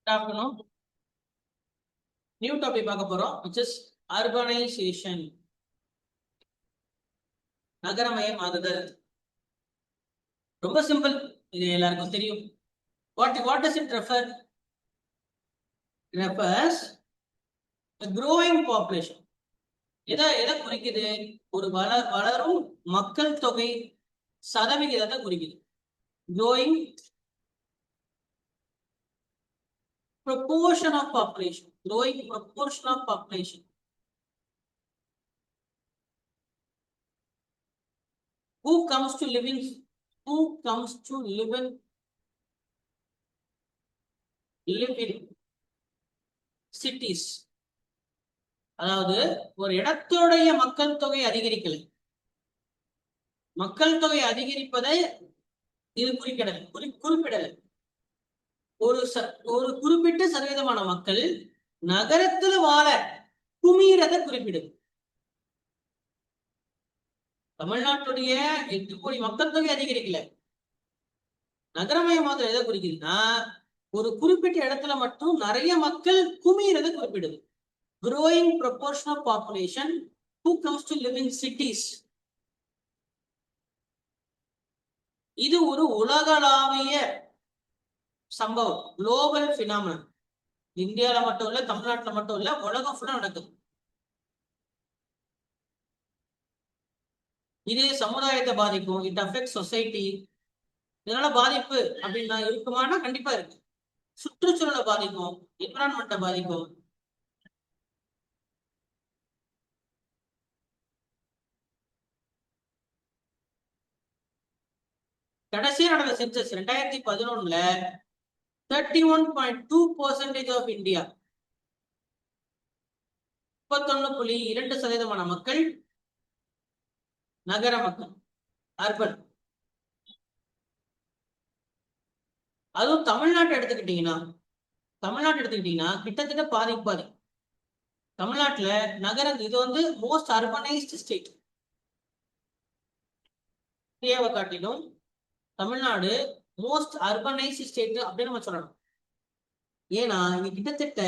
Good afternoon. New topic பார்க்க போறோம், which is urbanization. நகரமயமாகுதல். ரொம்ப சிம்பிள், இது எல்லாருக்கும் தெரியும். What does it refer? It refers a growing population. எதை குறிக்குது? ஒரு வளரும் மக்கள் தொகை சதவிகிதத்தை குறிக்குது. Growing proportion of population. Growing proportion of population. Who comes to live in cities? அதாவது ஒரு இடத்துடைய மக்கள் தொகை அதிகரிக்கலை. மக்கள் தொகை அதிகரிப்பதை இது குறிப்பிடலை. ஒரு குறிப்பிட்ட சதவீதமான மக்கள் நகரத்துல வாழ குமிரதை குறிப்பிடுது. தமிழ்நாட்டுடைய 8 கோடி மக்கள் தொகை அதிகரிக்கல. நகரமயமாதல் எதை குறிக்குதுன்னா, ஒரு குறிப்பிட்ட இடத்துல மட்டும் நிறைய மக்கள் குமிரதை குறிப்பிடுது. Growing proportion of population who comes to live in cities. இது ஒரு உலகளாவிய சம்பவம், குளோபல் பினாமினன். இந்தியால மட்டும் இல்ல, தமிழ்நாட்டுல மட்டும் இல்ல, உலகம் ஃபுல்லா நடக்குது. இது சமுதாயத்தை பாதிக்கும். It affect society. இதனால பாதிப்பு அப்படின்னா இருக்குமானா கண்டிப்பா இருக்கு. சுற்றுச்சூழலை பாதிக்கும், என்விரான்மெண்ட்டை பாதிக்கும். கடைசியா நடந்த சென்சஸ் 2011ல 31.2% ஆஃப் இந்தியா, 31.2% மக்கள் நகர மக்கள், அர்பன். அதுவும் தமிழ்நாட்டை எடுத்துக்கிட்டீங்கன்னா கிட்டத்தட்ட பாதி. தமிழ்நாட்டுல நகரம், இது வந்து மோஸ்ட் அர்பனைஸ்டு ஸ்டேட். இந்தியாவை காட்டிலும் தமிழ்நாடு மோஸ்ட் அர்பனைஸ்டு ஸ்டேட் அப்படின்னு நம்ம சொல்லணும். ஏன்னா இங்க கிட்டத்தட்ட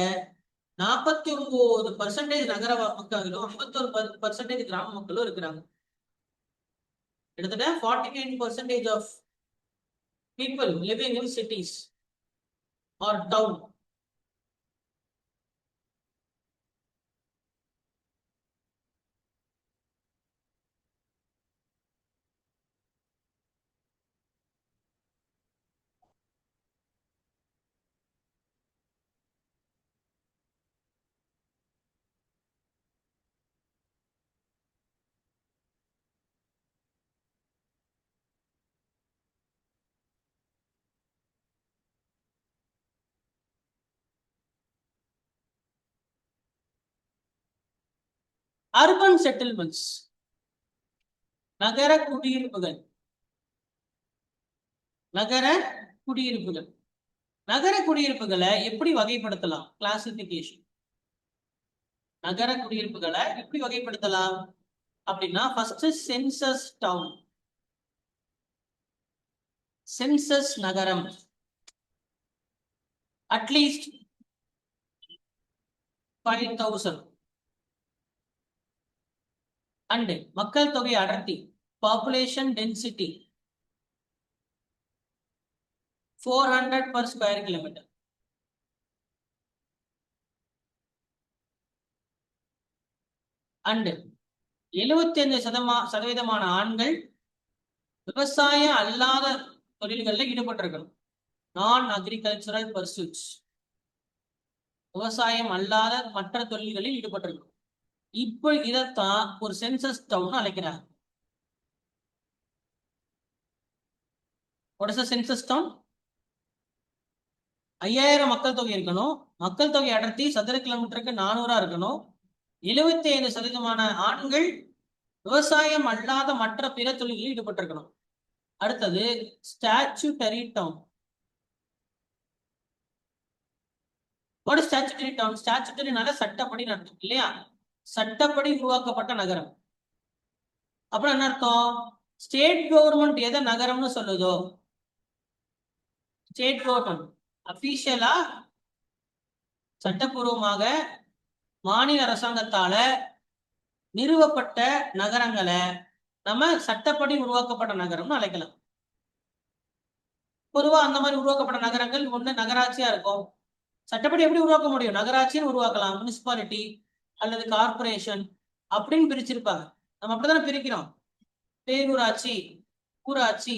49% நகர மக்களும் 51% கிராம மக்களும் இருக்கிறாங்க. கிட்டத்தட்ட 49% of people living in cities or town. Urban settlements, நகர குடியிருப்புகள். நகர குடியிருப்புகளை எப்படி வகைப்படுத்தலாம்? கிளாசிபிகேஷன். நகர குடியிருப்புகளை எப்படி வகைப்படுத்தலாம் அப்படின்னா, ஃபர்ஸ்ட் சென்சஸ் டவுன், சென்சஸ் நகரம், அட்லீஸ்ட் 5,000. அண்ட் மக்கள் தொகை அடர்த்தி, population density 400 per square kilometer. And 75% ஆண்கள் விவசாயம் அல்லாத தொழில்களில் ஈடுபட்டிருக்கணும். நான் அக்ரிகல்ச்சரல் பர்சூட்ஸ், விவசாயம் அல்லாத மற்ற தொழில்களில் ஈடுபட்டிருக்கணும். இப்ப இதைத்தான் ஒரு சென்சஸ் டவுன் அழைக்கிறாங்க. What is a census town? 5000 மக்கள் தொகை இருக்கணும். மக்கள் தொகை அடர்த்தி சதுர கிலோமீட்டருக்கு 400 இருக்கணும். 75% ஆண்கள் விவசாயம் அல்லாத மற்ற பிற தொழில்களில் ஈடுபட்டிருக்கணும். அடுத்தது statutory town. What is statutory town? ஸ்டாச்சுட்டரினால சட்டப்படி நடக்கும் இல்லையா? சட்டப்படி உருவாக்கப்பட்ட நகரம். அப்புறம் என்ன அர்த்தம்? ஸ்டேட் கவர்மெண்ட் எதை நகரம்னு சொல்லுதோ, ஸ்டேட் கவர்மெண்ட் அபிஷியலா சட்டப்பூர்வமாக மாநில அரசாங்கத்தால நிறுவப்பட்ட நகரங்களை நம்ம சட்டப்படி உருவாக்கப்பட்ட நகரம்னு அழைக்கலாம். பொதுவா அந்த மாதிரி உருவாக்கப்பட்ட நகரங்கள் ஒண்ணு நகராட்சியா இருக்கும். சட்டப்படி எப்படி உருவாக்க முடியும்? நகராட்சின்னு உருவாக்கலாம், முனிசிபாலிட்டி அல்லது கார்பரேஷன் அப்படின்னு பிரிச்சிருப்பாங்க. நம்ம அப்படித்தானே பிரிக்கிறோம். பேரூராட்சி, ஊராட்சி,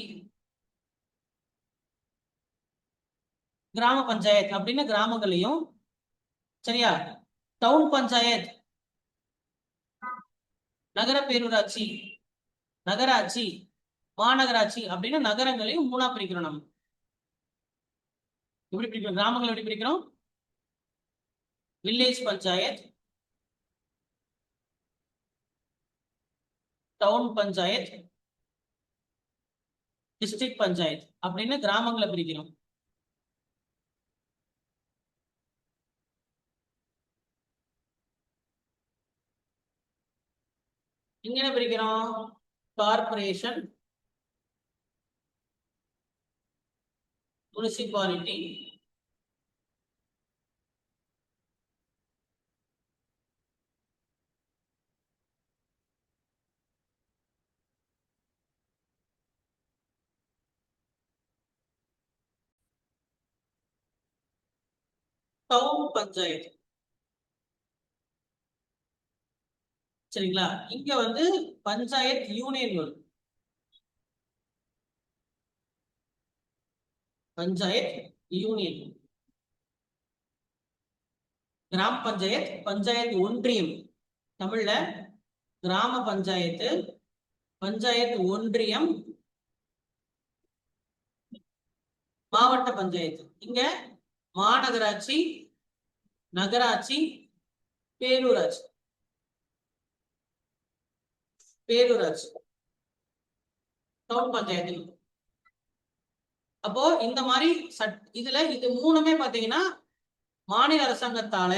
கிராம பஞ்சாயத்து அப்படின்னு கிராமங்களையும், சரியா, டவுன் பஞ்சாயத், நகர பேரூராட்சி, நகராட்சி, மாநகராட்சி அப்படின்னு நகரங்களையும் மூணா பிரிக்கிறோம். நம்ம எப்படி பிரிக்கிறோம்? கிராமங்களை எப்படி பிரிக்கிறோம்? Village panchayat, town panchayat, district panchayat அப்படின்னு கிராமங்களை பிரிக்கிறோம். இங்க என்ன பிரிக்கிறோம்? Corporation, municipality, town panchayat. சரிங்களா? இங்க வந்து பஞ்சாயத் யூனியன் வரும். பஞ்சாயத் யூனியன், கிராம பஞ்சாயத், பஞ்சாயத்து ஒன்றியம். தமிழ்ல கிராம பஞ்சாயத்து, பஞ்சாயத்து ஒன்றியம், மாவட்ட பஞ்சாயத்து. இங்க மாநகராட்சி, நகராட்சி, பேரூராட்சி, பேரூராட்சி, டவுன் பஞ்சாயத்து. அப்போ இந்த மாதிரி இதுல இது மூணுமே பாத்தீங்கன்னா மாநில அரசாங்கத்தால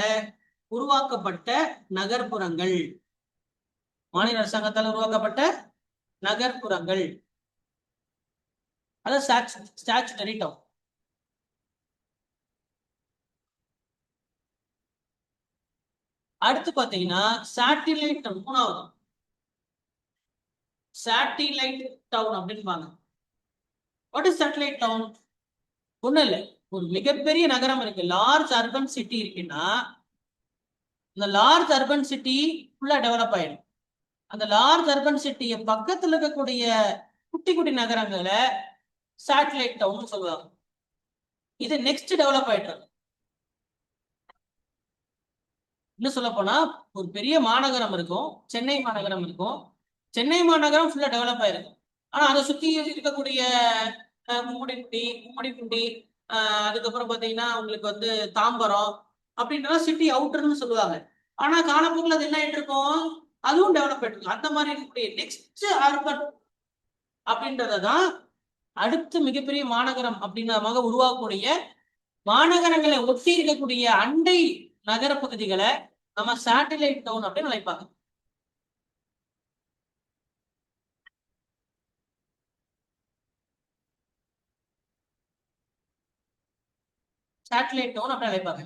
உருவாக்கப்பட்ட நகர்ப்புறங்கள். மாநில அரசாங்கத்தால் உருவாக்கப்பட்ட நகர்ப்புறங்கள், அதாவது ஸ்டாச்சுட்டரி டவுன். அடுத்து பாத்தீங்கன்னா சேட்டிலைட் டவுன். மூணாவது சேட்டிலைட் டவுன் அப்படின்பாங்க. What is satellite town? ஒண்ணும் இல்லை, ஒரு மிகப்பெரிய நகரம் இருக்கு, லார்ஜ் அர்பன் சிட்டி இருக்குன்னா இந்த லார்ஜ் அர்பன் சிட்டி ஃபுல்லா டெவலப் ஆயிடும். அந்த லார்ஜ் அர்பன் சிட்டியை பக்கத்துல இருக்கக்கூடிய குட்டி குட்டி நகரங்களை சேட்டலைட் டவுன் சொல்லுவாங்க. இது நெக்ஸ்ட் டெவலப் ஆயிட்டு. இன்னும் சொல்ல போனா ஒரு பெரிய மாநகரம் இருக்கும், சென்னை மாநகரம் இருக்கும். சென்னை மாநகரம் ஃபுல்லா டெவலப் ஆயிருக்கும். ஆனா அதை சுத்தி இருக்கக்கூடிய கும்மிடிப்பூண்டி, அதுக்கப்புறம் பாத்தீங்கன்னா உங்களுக்கு வந்து தாம்பரம் அப்படின்ற சிட்டி அவுட்டர்னு சொல்லுவாங்க. ஆனா காலப்போக்கில் அது என்ன ஆயிட்டு இருக்கும்? அதுவும் டெவலப் ஆயிட்டு இருக்கும். அந்த மாதிரி இருக்கக்கூடிய நெக்ஸ்ட் அர்பன் அப்படின்றதான் அடுத்து மிகப்பெரிய மாநகரம் அப்படின்றமாக உருவாக்கக்கூடிய மாநகரங்களை ஒட்டி இருக்கக்கூடிய அண்டை நகர பகுதிகளை நம்ம சேட்டலைட் டவுன் அப்படின்னு அழைப்பாங்க. சேட்டலைட் டவுன் அப்படின்னு அழைப்பாங்க.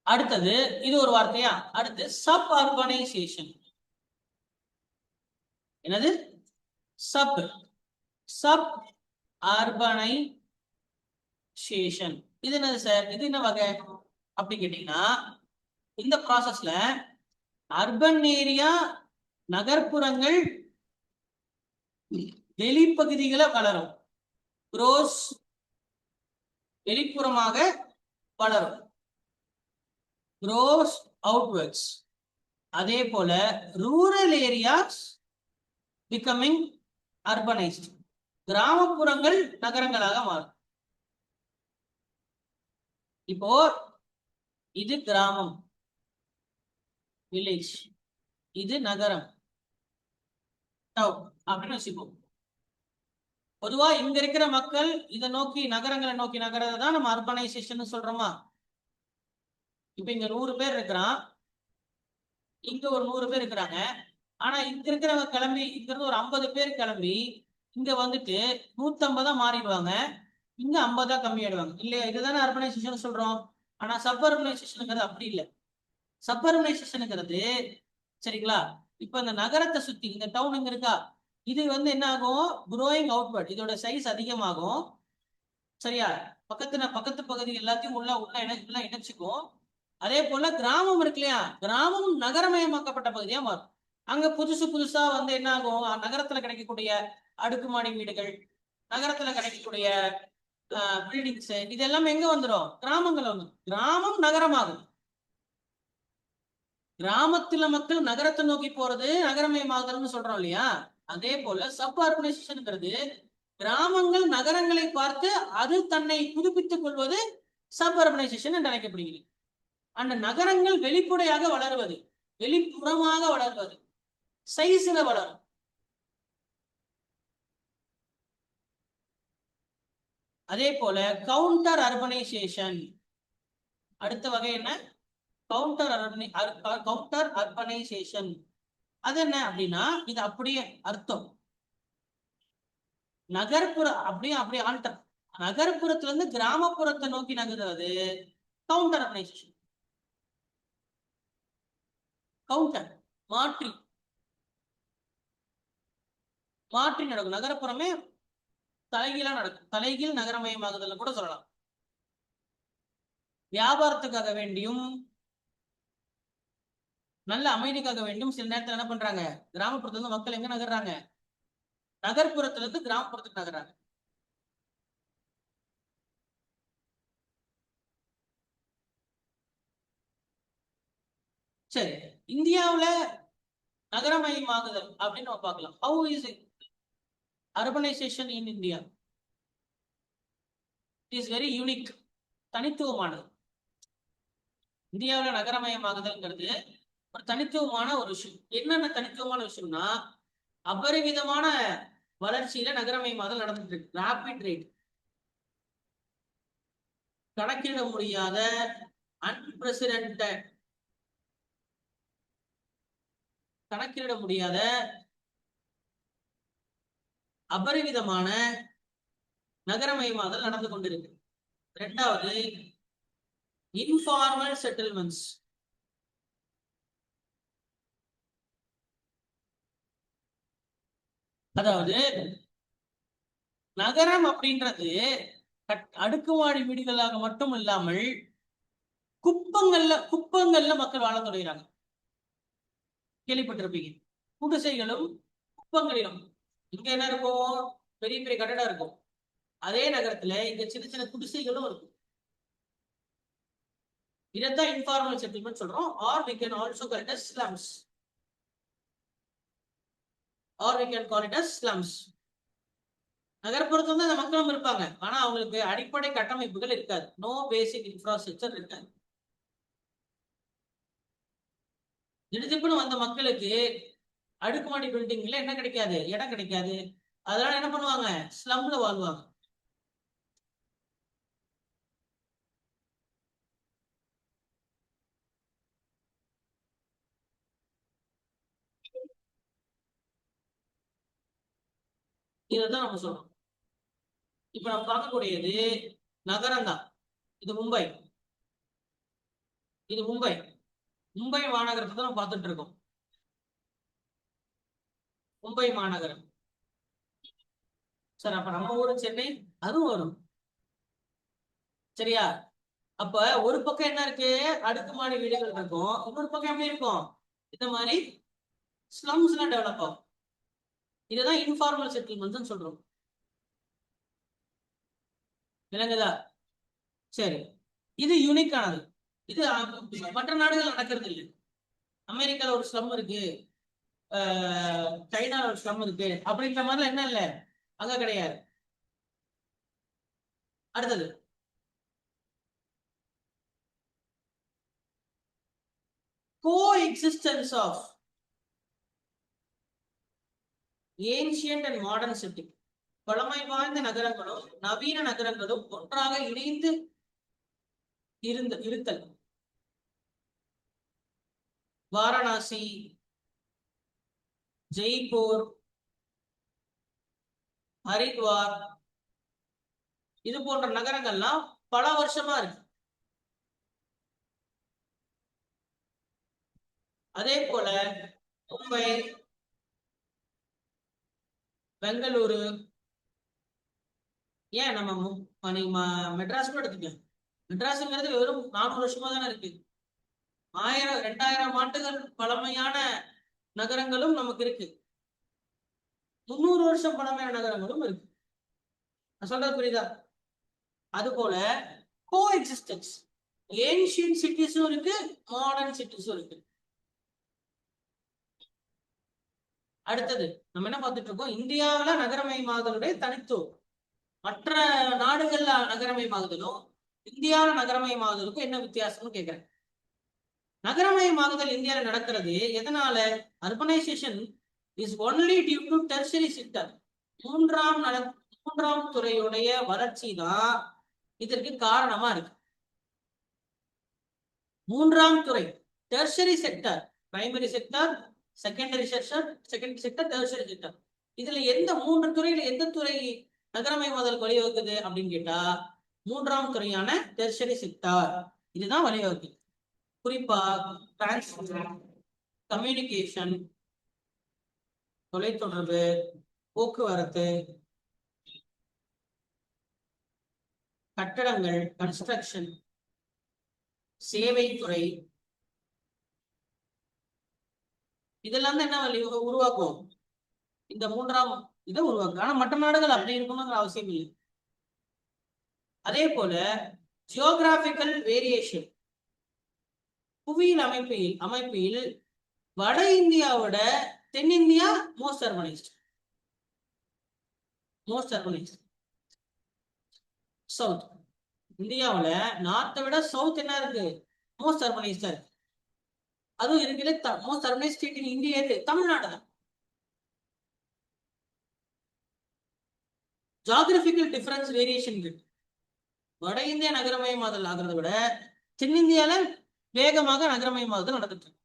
அடுத்தது இது ஒரு வார்த்தையா? அடுத்து சப் அர்பனைசேஷன். என்னது? Sub sub urbanisation. இது என்னது சார்? இது என்ன வகை அப்படி கேட்டீங்கன்னா, இந்த ப்ராசஸ்ல அர்பன் ஏரியா, நகர்ப்புறங்கள் வெளிப்பகுதிகளை வளரும், க்ரோஸ், வெளிப்புறமாக வளரும், க்ரோஸ் அவுட்வர்ட்ஸ். அதே போல ரூரல் ஏரியாஸ் பிகமிங் அர்பனைஸ்ட், கிராமப்புறங்கள் நகரங்களாக மாறும். இப்போ இது கிராமம், வில்லேஜ், இது நகரம், டவுன் அப்படின்னு வச்சுப்போம். பொதுவா இங்க இருக்கிற மக்கள் இதை நோக்கி, நகரங்களை நோக்கி நகரதை தான் நம்ம அர்பனைசேஷன் சொல்றோமா. இப்ப இங்க 100 பேர் இருக்கிறான், இங்க ஒரு 100 பேர் இருக்கிறாங்க. ஆனா இங்க இருக்கிறவங்க கிளம்பி இங்க இருந்து ஒரு 50 பேர் கிளம்பி இங்க வந்துட்டு 150 மாறிடுவாங்க. இங்க 50 கம்மியாயிடுவாங்க இல்லையா? இதுதானே அர்பனைசேஷன் சொல்றோம். ஆனா சப்பர்பனைசேஷனுங்கிறது அப்படி இல்லை. சப்பர்பனைசேஷனுங்கிறது சரிங்களா, இப்ப இந்த நகரத்தை சுத்தி இந்த டவுன் இங்க இருக்கா, இது வந்து என்ன ஆகும், குரோயிங் அவுட்வர்ட், இதோட சைஸ் அதிகமாகும். சரியா? பக்கத்து பகுதி எல்லாத்தையும் உள்ள உள்ள உள்ள இணைச்சுக்கும். அதே போல கிராமம் இருக்கு இல்லையா, கிராமம் நகரமயமாக்கப்பட்ட பகுதியா மாறும். அங்க புதுசு புதுசா வந்து என்ன ஆகும், நகரத்துல கிடைக்கக்கூடிய அடுக்குமாடி வீடுகள், நகரத்துல கிடைக்கக்கூடிய பில்டிங்ஸ், இது எல்லாமே எங்க வந்துடும், கிராமங்கள் வந்து கிராமம் நகரமாகும். கிராமத்துல மக்கள் நகரத்தை நோக்கி போறது நகரமயமாகுதுன்னு சொல்றோம் இல்லையா? அதே போல சப் அர்பனைசேஷன்ங்கிறது கிராமங்கள் நகரங்களை பார்த்து அது தன்னை புதுப்பித்துக் கொள்வது சப் அர்பனைசேஷன் என்று அழைக்கப்படுகிறது. அந்த நகரங்கள் வெளிப்படையாக வளருவது, வெளிப்புறமாக வளர்வது, சைஸ்ல வளரும். அதே போல கவுண்டர் அர்பனைசேஷன், அடுத்த வகை என்ன, கவுண்டர் அர்பனைசேஷன். அது என்ன அப்படின்னா, இது அப்படியே அர்த்தம் நகர்ப்புற அப்படியே அப்படியே ஆல்டர், நகர்ப்புறத்துல இருந்து கிராமப்புறத்தை நோக்கி நகர்றது கவுண்டர் அர்பனைசேஷன். கவுண்டர் மாற்றி மாற்றி நடக்கும். நகரப்புறமே தலைகீழா நடக்கும். தலைகீழ் நகரமயமாகுதல் கூட சொல்லலாம். வியாபாரத்துக்காக வேண்டியும் நல்ல அமைதிக்காக வேண்டியும் சில நேரத்தில் என்ன பண்றாங்க, கிராமப்புறத்துல இருந்து மக்கள் எங்க நகர்றாங்க, நகர்ப்புறத்துல இருந்து கிராமப்புறத்துக்கு நகர்றாங்க. சரி, இந்தியாவுல நகரமயமாகுதல் அப்படின்னு நம்ம பார்க்கலாம். How is urbanisation in India? It is very unique, தனித்துவமானது. இந்தியாவில் நகரமயமாகுதல்ங்கிறது ஒரு தனித்துவமான ஒரு விஷயம். என்னென்ன தனித்துவமான விஷயம்னா, அபரிவிதமான வளர்ச்சியில நகரமயமாதல் நடந்துட்டு இருக்கு. ராபிட் ரேட், கணக்கிட முடியாத, அன்பிரசிடென்டட், கணக்கிட முடியாத அபரிவிதமான நகரமயமாதல் நடந்து கொண்டிருக்கு. இரண்டாவது, இன்ஃபார்மல் செட்டில்மெண்ட்ஸ், அதாவது நகரம் அப்படின்றது அடுக்குமாடி வீடுகளாக மட்டும் இல்லாமல் குப்பங்கள்ல மக்கள் வாழ தொடங்கிறாங்க. கேள்விப்பட்டிருப்பீங்க. குடிசைகளும் குப்பங்களிலும். இங்க என்ன இருக்கும், பெரிய பெரிய கட்டடம் இருக்கும். அதே நகரத்துல இங்க சின்ன சின்ன குடிசைகளும் இருக்கும். இதைத்தான் இன்ஃபார்மல் செட்டில்மெண்ட் சொல்றோம். Or we can also call it as slums, or we can call it as slums. நகர்ப்புறத்துல தான் இந்த மக்களும் இருப்பாங்க. ஆனா அவங்களுக்கு அடிப்படை கட்டமைப்புகள் இருக்காது. நோ பேசிக் இன்ஃப்ராஸ்ட்ரக்சர் இருக்காது. திடுதிப்புன்னு வந்த மக்களுக்கு அடுக்குமாடி பில்டிங்ல என்ன கிடைக்காது, இடம் கிடைக்காது. அதனால என்ன பண்ணுவாங்க, ஸ்லம்ல வாழ்வாங்க. இதைதான் நம்ம சொல்றோம். இப்ப நம்ம பார்க்கக்கூடியது நகரம் தான். இது மும்பை, இது மும்பை. மும்பை மாநகரத்தை தான் நம்ம பார்த்துட்டு இருக்கோம். மும்பை மாநகரம். சார் அப்ப நம்ம ஊரு சென்னை அதுவும் வரும். சரியா? அப்ப ஒரு பக்கம் என்ன இருக்கு, அடுக்குமாடி வீடுகள் இருக்கும். இன்னொரு பக்கம் எப்படி இருக்கும், இந்த மாதிரி ஸ்லம்ஸ் எல்லாம் டெவலப் ஆகும். இதுதான் இன்ஃபார்மல் செட்டில்மெண்ட்ஸ் சொல்றோம். விளங்குதா? சரி, இது யூனிக்கானது. இது மற்ற நாடுகள் நடக்கிறது இல்லை. அமெரிக்கால ஒரு ஸ்லம் இருக்கு, சைனால ஒரு ஸ்லம் இருக்கு அப்படின்ற மாதிரிலாம் என்ன இல்லை, அங்க கிடையாது. அடுத்தது, coexistence of ancient and modern city. பழமை வாய்ந்த நகரங்களும் நவீன நகரங்களும் ஒன்றாக இணைந்து இருத்தல். வாரணாசி, ஜெய்ப்பூர், ஹரித்வார், இது போன்ற நகரங்கள்லாம் பல வருஷமா இருக்கு. அதே போல மும்பை, பெங்களூரு, ஏன் நம்ம நீங்க மெட்ராஸ் கூட எடுத்துக்க. மெட்ராஸ்ங்கிறது வெறும் 400 வருஷமா தானே இருக்கு. 1000 2000 ஆண்டுகள் பழமையான நகரங்களும் நமக்கு இருக்கு. 300 வருஷம் பழமையான நகரங்களும் இருக்கு. நான் சொல்றது புரியுதா? அது போல கோ எக்ஸிஸ்டன்ஸ், ஏன்ஷியன்ட் சிட்டிஸும் இருக்கு, மாடர்ன் சிட்டிஸும் இருக்கு. அடுத்தது நம்ம என்ன பார்த்துட்டு இருக்கோம், இந்தியாவில நகரமயமாதலுடைய தனித்துவம். மற்ற நாடுகள்ல நகரமயமாகுதலும் இந்தியாவில நகரமயமாகுதலுக்கும் என்ன வித்தியாசம்னு கேட்கிறேன். நகரமயமாகுதல் இந்தியாவில் நடக்கிறது எதனால? Urbanisation is only due to tertiary sector. மூன்றாம் துறையுடைய வளர்ச்சி தான் இதற்கு காரணமா இருக்கு. மூன்றாம் துறை, tertiary sector, primary sector, secondary sector, tertiary sector. இதுல எந்த 3 துறையில எந்த துறை நகரமயமாதலுக்கு வழிவகுக்குது அப்படின்னு கேட்டா, மூன்றாம் துறையான டெர்ஷரி செக்டர் இதுதான் வழிவகுக்குது. குறிப்பா கம்யூனிகேஷன், தொலைத்தொடர்பு, போக்குவரத்து, கட்டடங்கள், கன்ஸ்ட்ரக்ஷன், சேவைத்துறை, இதெல்லாம் தான் என்ன உருவாக்கும், இந்த மூன்றாம் இதை உருவாக்கும். ஆனா மற்ற நாடுகள் அப்படி இருக்கணுங்கிற அவசியம் இல்லை. அதே போல ஜியோகிராபிக்கல் வேரியேஷன், புவியியல் அமைப்பில் வட இந்தியாவோட தென்னிந்தியா மோஸ்ட் அர்பனைஸ்ட், சவுத் இந்தியாவில் நார்த்தை விட சவுத் என்ன இருக்கு, மோஸ்ட் அர்பனைஸ்டா இருக்கு. அதுவும் இருக்கிற most urbanised state in India எது? தமிழ்நாடு தான். ஜியோகிராபிக்கல் டிஃபரன்ஸ் வேரியேஷன் இருக்கு. வட இந்தியா நகரமயமாதல் ஆகிறத விட தென்னிந்தியால வேகமாக நகரமயமாதல் நடந்துட்டு இருக்கு.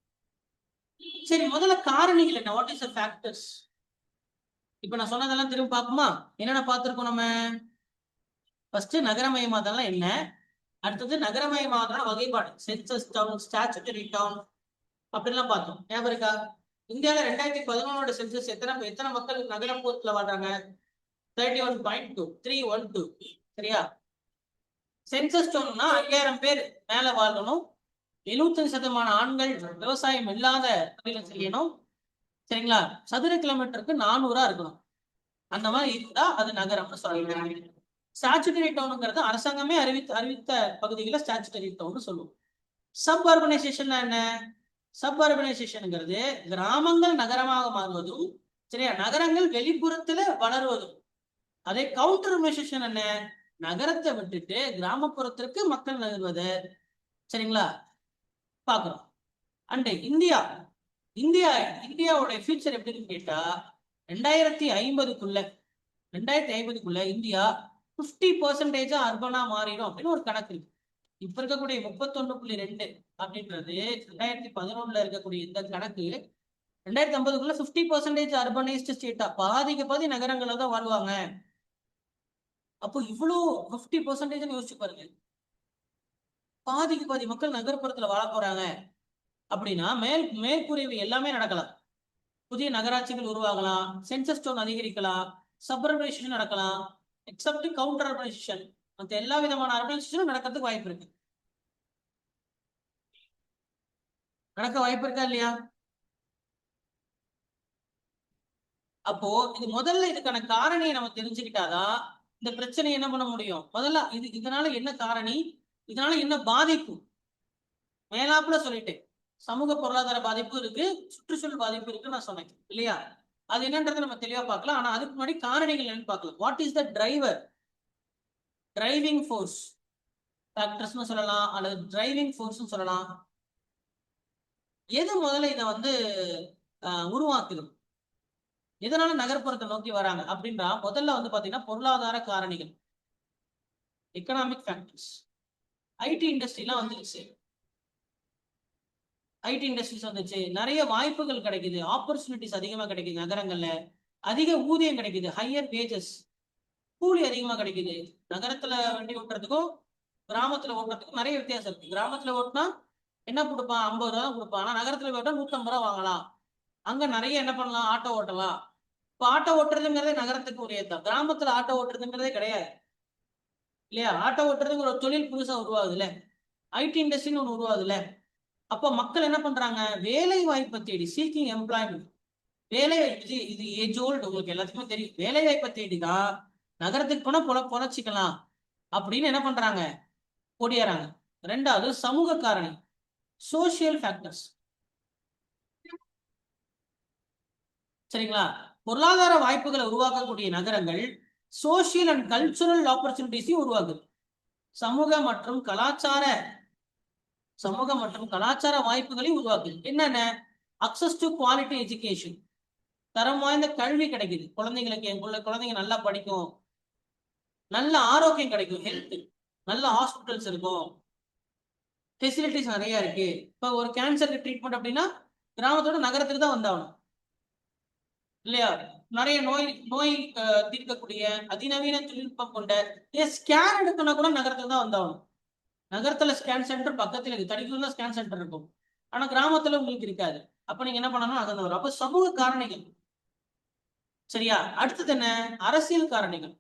சரி, முதல்ல காரணிகள் என்ன? What is the factors? இப்ப நான் சொன்னதெல்லாம் திரும்ப பார்ப்போமா? என்னென்ன பார்த்திருக்கோம் நம்ம? ஃபர்ஸ்ட் நகரமயமாதல்னா என்ன, அடுத்தது நகரமயமாதல் வகைப்பாடு, சென்சஸ் டவுன், ஸ்டாச்சுட்டரி டவுன் அப்படிலாம் பார்த்தோம். ஞாபகம் இருக்கா? இந்தியாவில் 2011 சென்சஸ் எத்தனை மக்கள் நகரப்புறத்துல வாழ்றாங்க? 31.2 சரியா? சென்சஸ் டவுன்னா 5000 பேர் மேல வாழணும், 75% ஆண்கள் விவசாயம் இல்லாத தொழிலை செய்யணும், சரிங்களா? சதுர கிலோமீட்டருக்கு 400 இருக்கணும். அந்த மாதிரி இருந்தா அது நகரம்னு சொல்றாங்க. ஸ்டாச்சுட்டரி டவுனுங்கிறது அரசாங்கமே அறிவித்த பகுதிகளை ஸ்டாச்சுட்டரி டவுன் சொல்லுவோம். சப் அர்பனைசேஷன் என்ன? சப் அர்பனைசேஷன்ங்கிறது கிராமங்கள் நகரமாக மாறுவதும், சரியா, நகரங்கள் வெளிப்புறத்துல வளருவதும். அதே கவுண்டர் அர்பனைசேஷன் என்ன? நகரத்தை விட்டுட்டு கிராமப்புறத்திற்கு மக்கள் நகர்வது, சரிங்களா? பாக்குறோம். அண்ட் இந்தியாவுடைய ஃபியூச்சர் எப்படின்னு கேட்டா, 2050க்குள்ள இந்தியா 50% அர்பனா மாறிடும் அப்படின்னு ஒரு கணக்கு இருக்கு. இப்ப இருக்கக்கூடிய 31.2 அப்படின்றது 2011 இருக்கக்கூடிய இந்த கணக்கு 2050க்குள்ள 50% அர்பனைஸ்டு ஸ்டேட்டா, பாதிக்கு பாதி நகரங்கள்ல தான் வாழ்வாங்க. அப்போ இவ்வளவு 50% யோசிச்சு பாருங்க, பாதிக்கு பாதி மக்கள் நகர்ப்புறத்துல வாழ போறாங்க அப்படின்னா மேற்கூறியவை எல்லாமே நடக்கலாம். புதிய நகராட்சிகள் உருவாகலாம், சென்சஸ் டவுன் அதிகரிக்கலாம், சப்அர்பனைசேஷன் நடக்கலாம், எக்ஸப்ட் கவுண்டர் அர்பனைசேஷன், மற்ற எல்லா விதமான அர்பனைசேஷனும் நடக்கிறதுக்கு வாய்ப்பு இருக்கு. நடக்க வாய்ப்பு இருக்கா இல்லையா? அப்போ முதல்ல இதுக்கான காரணியை நம்ம தெரிஞ்சுக்கிட்டாதான் இந்த பிரச்சனையை என்ன பண்ண முடியும். முதல்ல இதனால என்ன காரணி, இதனால என்ன பாதிப்பு, மேலாப்புல சொல்லிட்டேன். சமூக பொருளாதார பாதிப்பு இருக்கு, சுற்றுச்சூழல் பாதிப்பு இருக்கு நான் சொன்னேன் இல்லையா? அது என்னன்றது நம்ம தெளிவா பார்க்கலாம். ஆனா அதுக்கு முன்னாடி காரணிகள் என்னன்னு பார்க்கலாம். What is the driving force, ஃபேக்டர்ஸ்னு சொல்லலாம் அல்லது டிரைவிங் ஃபோர்ஸ்னு சொல்லலாம். எது முதல்ல இதை உருவாக்குது, எதனால நகர்ப்புறத்தை நோக்கி வராங்க அப்படின்றா, முதல்ல பாத்தீங்கன்னா பொருளாதார காரணிகள், எக்கனாமிக் ஃபேக்டர்ஸ். ஐடி இண்டஸ்ட்ரிலாம் வந்துருச்சு. ஐடி இண்டஸ்ட்ரீஸ் வந்துச்சு, நிறைய வாய்ப்புகள் கிடைக்குது, ஆப்பர்ச்சுனிட்டிஸ் அதிகமா கிடைக்குது நகரங்கள்ல, அதிக ஊதியம் கிடைக்குது, ஹையர் வேஜஸ், கூலி அதிகமா கிடைக்குது. நகரத்துல வண்டி ஓட்டுறதுக்கும் கிராமத்துல ஓட்டுறதுக்கும் நிறைய வித்தியாசம் இருக்கு. கிராமத்துல ஓட்டினா என்ன கொடுப்பான், 50 ரூபா தான் கொடுப்பான். ஆனா நகரத்துல ஓட்டா 150 ரூபா வாங்கலாம். அங்க நிறைய என்ன பண்ணலாம், ஆட்டோ ஓட்டலாம். இப்ப ஆட்டோ ஓட்டுறதுங்கிறதே நகரத்துக்கு உரியதுதான், கிராமத்துல ஆட்டோ ஓட்டுறதுங்கிறதே கிடையாது இல்லையா? ஆட்டோ ஓட்டுறதுங்கிற ஒரு தொழில் புதுசா உருவாகுதுல்ல, ஐடி இண்டஸ்ட்ரின்னு ஒண்ணு உருவாகுதுல்ல. அப்போ மக்கள் என்ன பண்றாங்க, வேலை வாய்ப்பை தேடி, சீக்கிங் எம்ப்ளாய்மெண்ட், வேலை இது இது ஏஜ் ஓல்டு, உங்களுக்கு எல்லாத்துக்குமே தெரியும். வேலை வாய்ப்பை தேடிதான் நகரத்துக்கு போனா பொழைச்சிக்கலாம் அப்படின்னு என்ன பண்றாங்க, ஓடியாராங்க. ரெண்டாவது சமூக காரணி, சோசியல் ஃபேக்டர்ஸ். சரிங்களா? பொருளாதார வாய்ப்புகளை உருவாக்கக்கூடிய நகரங்கள் சோசியல் அண்ட் கல்ச்சுரல் ஆப்பர்ச்சுனிட்டிஸையும் உருவாக்குது. சமூக மற்றும் கலாச்சார வாய்ப்புகளையும் உருவாக்குது. என்னென்ன? அக்சஸ் டு குவாலிட்டி எஜுகேஷன், தரம் வாய்ந்த கல்வி கிடைக்குது குழந்தைங்களுக்கு. என் குழந்தைங்க நல்லா படிக்கும், நல்ல ஆரோக்கியம் கிடைக்கும், ஹெல்த், நல்ல ஹாஸ்பிட்டல்ஸ் இருக்கும், ஃபெசிலிட்டிஸ் நிறைய இருக்கு. இப்ப ஒரு கேன்சருக்கு ட்ரீட்மெண்ட் அப்படின்னா கிராமத்தோட நகரத்துக்கு தான் வந்தாகணும் இல்லையா? நிறைய நோய் நோய் தீர்க்கக்கூடிய அதிநவீன தொழில்நுட்பம் கொண்ட ஸ்கேன் எடுக்கணும் கூட நகரத்துல தான் வந்தாகணும். நகரத்துல ஸ்கேன் சென்டர் பக்கத்துல இருக்கு, தடிக்குள்ள ஸ்கேன் சென்டர் இருக்கும். ஆனா கிராமத்துல உங்களுக்கு இருக்காது. அப்ப நீங்க என்ன பண்ணணும், அங்க வரும். அப்ப சமூக காரணிகள். சரியா? அடுத்தது என்ன, அரசியல் காரணிகள்.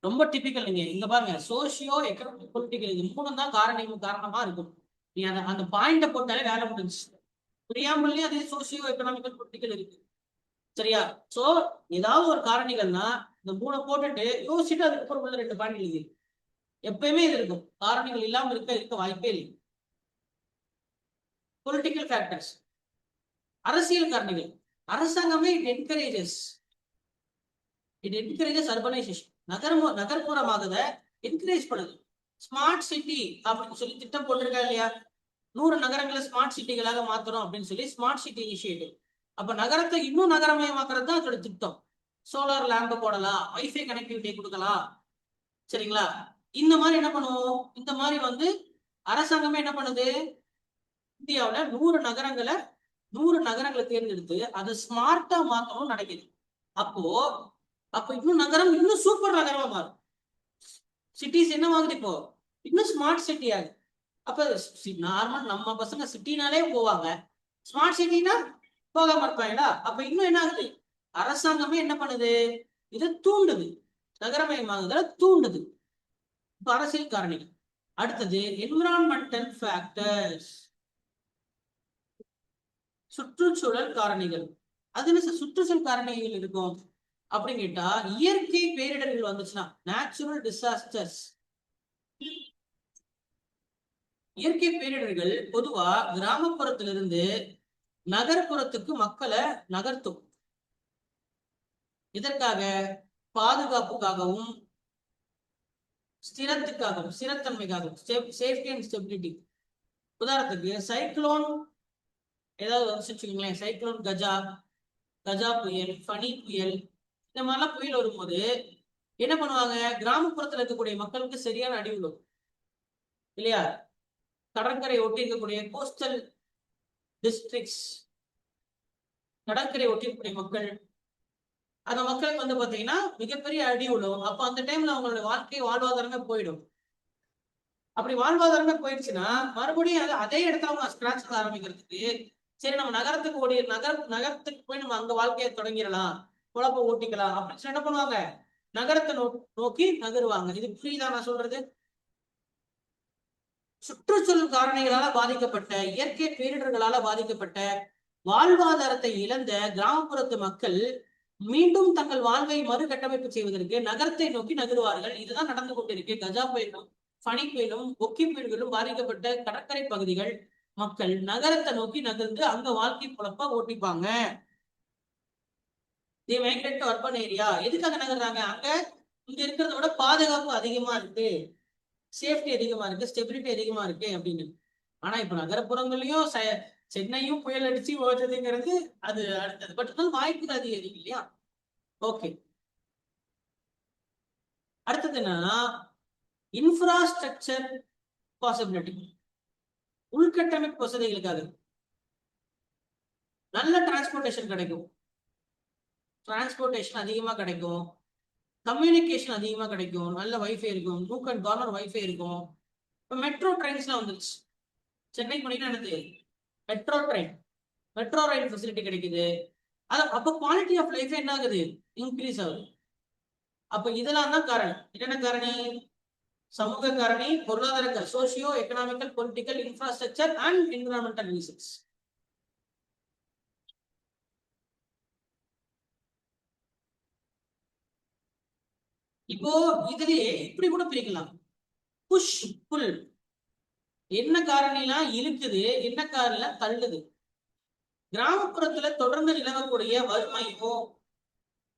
ரொம்ப டிபிக்கல். நீங்க இங்க பாருங்க, சோசியோ எக்கனாமிக் பொலிட்டிக்கல், இது மூணு தான் காரணமா இருக்கும். நீ அந்த அந்த பாயிண்ட போட்டாலே வேலை முடிஞ்சு. புரியாமலே அதே சோசியோ எக்கனாமிக்கல் பொலிட்டிக்கல் இருக்கு. சரியா? சோ ஏதாவது ஒரு காரணிகள்னா இந்த மூணை போட்டுட்டு யோசிச்சுட்டு அதுக்கப்புறம் உள்ள 2 பாயிண்ட் எழுதி. எப்பயுமே இது இருக்கும், காரணிகள் இல்லாம இருக்க வாய்ப்பே இல்லை. பொலிட்டிக்கல் ஃபேக்டர்ஸ், அரசியல் காரணிகள். அரசாங்கமே இட் என்கரேஜஸ் அர்பனைசேஷன். நகர்ப்புறமாக என்கரேஜ் பண்ணுது. ஸ்மார்ட் சிட்டி அப்படின்னு சொல்லி திட்டம் போட்டிருக்கா இல்லையா? 100 நகரங்களை ஸ்மார்ட் சிட்டிகளாக மாத்துறோம் அப்படின்னு சொல்லி ஸ்மார்ட் சிட்டி இனிஷியேட்டிவ். அப்ப நகரத்தை இன்னும் நகரமயமாக்குறது தான் அதோட திட்டம். சோலார் லேம்ப் போடலாம், வைஃபை கனெக்டிவிட்டி கொடுக்கலாம். சரிங்களா? இந்த மாதிரி என்ன பண்ணுவோம், இந்த மாதிரி அரசாங்கமே என்ன பண்ணுது, இந்தியாவுல 100 நகரங்களை தேர்ந்தெடுத்து அதை ஸ்மார்ட்டா மாத்தணும் நடக்குது. அப்போ இன்னும் நகரம் இன்னும் சூப்பர் நகரமா மாறும். சிட்டிஸ் என்ன வாங்குது இப்போ, இன்னும் ஸ்மார்ட் சிட்டி ஆகுது. அப்ப நார்மல் நம்ம பசங்க சிட்டினாலே போவாங்க, ஸ்மார்ட் சிட்டினா போகாம இருப்பாங்களா? அப்ப இன்னும் என்ன ஆகுது, அரசாங்கமே என்ன பண்ணுது, இதை தூண்டுது, நகரமயமாகுதல தூண்டுது. இப்ப அரசியல் காரணிகள். அடுத்தது என்விரான்மெண்டல் ஃபேக்டர்ஸ், சுற்றுச்சூழல் காரணிகள். அதுல சுற்றுச்சூழல் காரணிகள் இருக்கும் அப்படின்னு கேட்டா, இயற்கை பேரிடர்கள் வந்துச்சுன்னா, நேச்சுரல் டிசாஸ்டர்ஸ். இயற்கை பேரிடர்கள் பொதுவா கிராமப்புறத்திலிருந்து நகர்ப்புறத்துக்கு மக்களை நகர்த்தும். இதற்காக பாதுகாப்புக்காகவும் ஸ்திரத்தன்மைக்காகவும், சேஃப்டி அண்ட் ஸ்டெபிலிட்டி. உதாரணத்துக்கு சைக்ளோன் ஏதாவது வச்சுக்கோங்களேன், சைக்ளோன் கஜா புயல், ஃபனி புயல், இந்த மாதிரிலாம் புயல் வரும்போது என்ன பண்ணுவாங்க, கிராமப்புறத்துல இருக்கக்கூடிய மக்களுக்கு சரியான அடி விழும் இல்லையா? கடற்கரை ஒட்டி இருக்கக்கூடிய கோஸ்டல் டிஸ்ட்ரிக்ட்ஸ், கடற்கரை ஒட்டி இருக்கக்கூடிய மக்கள், அந்த மக்களுக்கு பாத்தீங்கன்னா மிகப்பெரிய அடி விழும். அப்ப அந்த டைம்ல அவங்களோட வாழ்வாதாரமே போயிடும். அப்படி வாழ்வாதாரமே போயிடுச்சுன்னா மறுபடியும் அதே இடத்துல அவங்க ஸ்கிராச் ஆரம்பிக்கிறதுக்கு, சரி நம்ம நகரத்துக்கு போய் நம்ம அங்க வாழ்க்கையை தொடங்கிடலாம், குழப்ப ஓட்டிக்கலாம் அப்படின்னு சொல்லி என்ன பண்ணுவாங்க, நகரத்தை நோக்கி நகருவாங்க. இது புரியுதா நான் சொல்றது? சுற்றுச்சூழல் காரணிகளால பாதிக்கப்பட்ட, இயற்கை பேரிடர்களால பாதிக்கப்பட்ட, வாழ்வாதாரத்தை இழந்த கிராமப்புறத்து மக்கள் மீண்டும் தங்கள் வாழ்வை மறுகட்டமைப்பு செய்வதற்கு நகரத்தை நோக்கி நகருவார்கள். இதுதான் நடந்து கொண்டிருக்கு. கஜா புயலும் ஃபனி புயலும் ஒக்கி புயல்களும் பாதிக்கப்பட்ட கடற்கரை பகுதிகள் மக்கள் நகரத்தை நோக்கி நகர்ந்து அங்க வாழ்க்கை குழப்ப ஓட்டிப்பாங்க. அர்பன் ஏரியா எதுக்காக நகர்றாங்க, அங்க இங்க இருக்கிறத விட பாதுகாப்பு அதிகமா இருக்கு, சேஃப்டி அதிகமா இருக்கு, ஸ்டெபிலிட்டி அதிகமா இருக்கு அப்படின்னு. ஆனா இப்ப நகரப்புறங்களையும் சென்னையும் புயல் அடிச்சு ஓடுறதுங்கிறது அது அடுத்தது. பட் வாய்ப்புகள் அதிகம் இல்லையா? ஓகே. அடுத்தது என்னன்னா இன்ஃப்ராஸ்ட்ரக்சர் பாசிபிலிட்டி. உள்கட்டமைப்பு வசதிகளுக்காக. நல்ல டிரான்ஸ்போர்டேஷன் கிடைக்கும், டிரான்ஸ்போர்டேஷன் அதிகமா கிடைக்கும், கம்யூனிகேஷன் அதிகமா கிடைக்கும், நல்ல வைஃபை இருக்கும், நூக் அண்ட் கார்னர் வைஃபை இருக்கும். இப்போ மெட்ரோ ட்ரெயின்ஸ்லாம் வந்துருச்சு. சென்னைக்கு போனீங்கன்னா என்னது metro train, metro rail facility கிடைக்குது. அது அப்போ குவாலிட்டி ஆஃப் லைஃப் என்ன ஆகுது, இன்க்ரீஸ் ஆகுது. அப்ப இதெல்லாம் தான் காரணம். என்னென்ன காரணி? சமூக காரணி, பொருளாதார, socio economical, political, infrastructure and environmental reasons. இப்போ இதுலயே இப்படி கூட பிரிக்கலாம், புஷ் புல். என்ன காரணிலாம் இழுக்குது, என்ன காரணம் தள்ளுது. கிராமப்புறத்துல தொடர்ந்து நிலவக்கூடிய வறுமையும்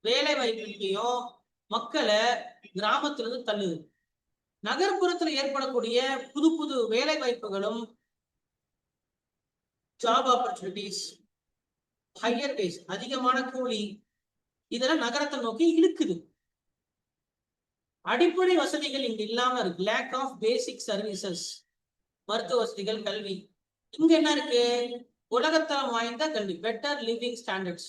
வேலை வாய்ப்பின்மையும் மக்களை கிராமத்திலிருந்து தள்ளுது. நகர்ப்புறத்துல ஏற்படக்கூடிய புது புது வேலை வாய்ப்புகளும் ஜாப் ஆப்பர்ச்சுனிட்டிஸ், ஹையர் பேஸ், அதிகமான கூலி, இதெல்லாம் நகரத்தை நோக்கி இழுக்குது. அடிப்படை வசதிகள் இங்க இல்லாம இருக்கு, லேக் ஆஃப் பேசிக் சர்வீசஸ், மருத்துவ வசதிகள், கல்வி. இங்க என்ன இருக்கு, உலகத்தரம் வாய்ந்த கல்வி, better living standards.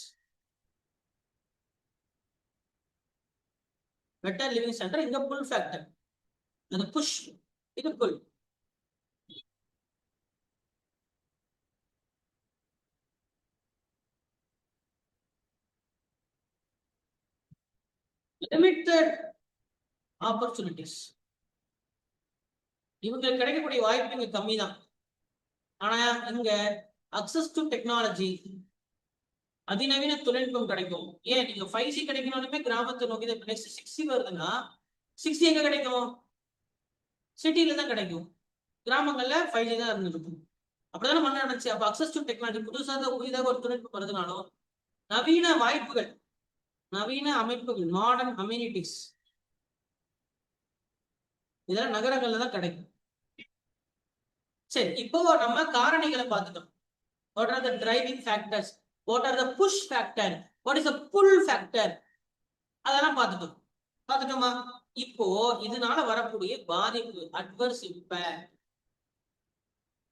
Better living standard இங்க புல் ஃபேக்டர், அது புஷ், இது புல். லிமிட்டட் ஆப்பர்ச்சுனிட்டிஸ், இவங்களுக்கு கிடைக்கக்கூடிய வாய்ப்பு இங்க கம்மி தான். ஆனா இங்க அக்சஸ் டு டெக்னாலஜி, அதிநவீன தொழில்நுட்பம் கிடைக்கும். ஏன் நீங்க 5G கிடைக்கணும்னுமே கிராமத்தை நோக்கி தான். நெக்ஸ்ட் 6G வருதுன்னா 6G எங்க கிடைக்கும், சிட்டில தான் கிடைக்கும். கிராமங்கள்ல 5G தான் இருந்துருக்கும். அப்படிதானே மண்ண நடந்துச்சு. அப்ப அக்சஸ் டு டெக்னாலஜி, புதுசாக புதிதாக ஒரு தொழில்நுட்பம் வருதுனாலும் நவீன வாய்ப்புகள், நவீன அமைப்புகள், மாடர்ன் அம்யூனிட்டிஸ், இதெல்லாம் நகரங்கள்ல தான் கிடைக்கும். சரி, இப்போ நம்ம காரணிகளை பார்த்துட்டோம். What are the driving factors? What are the push factor? What is the pull factor? அதெல்லாம் பார்த்துட்டோமா? இப்போ இதனால வரக்கூடிய பாதிப்பு, அட்வர்ஸ் இம்பேக்ட்,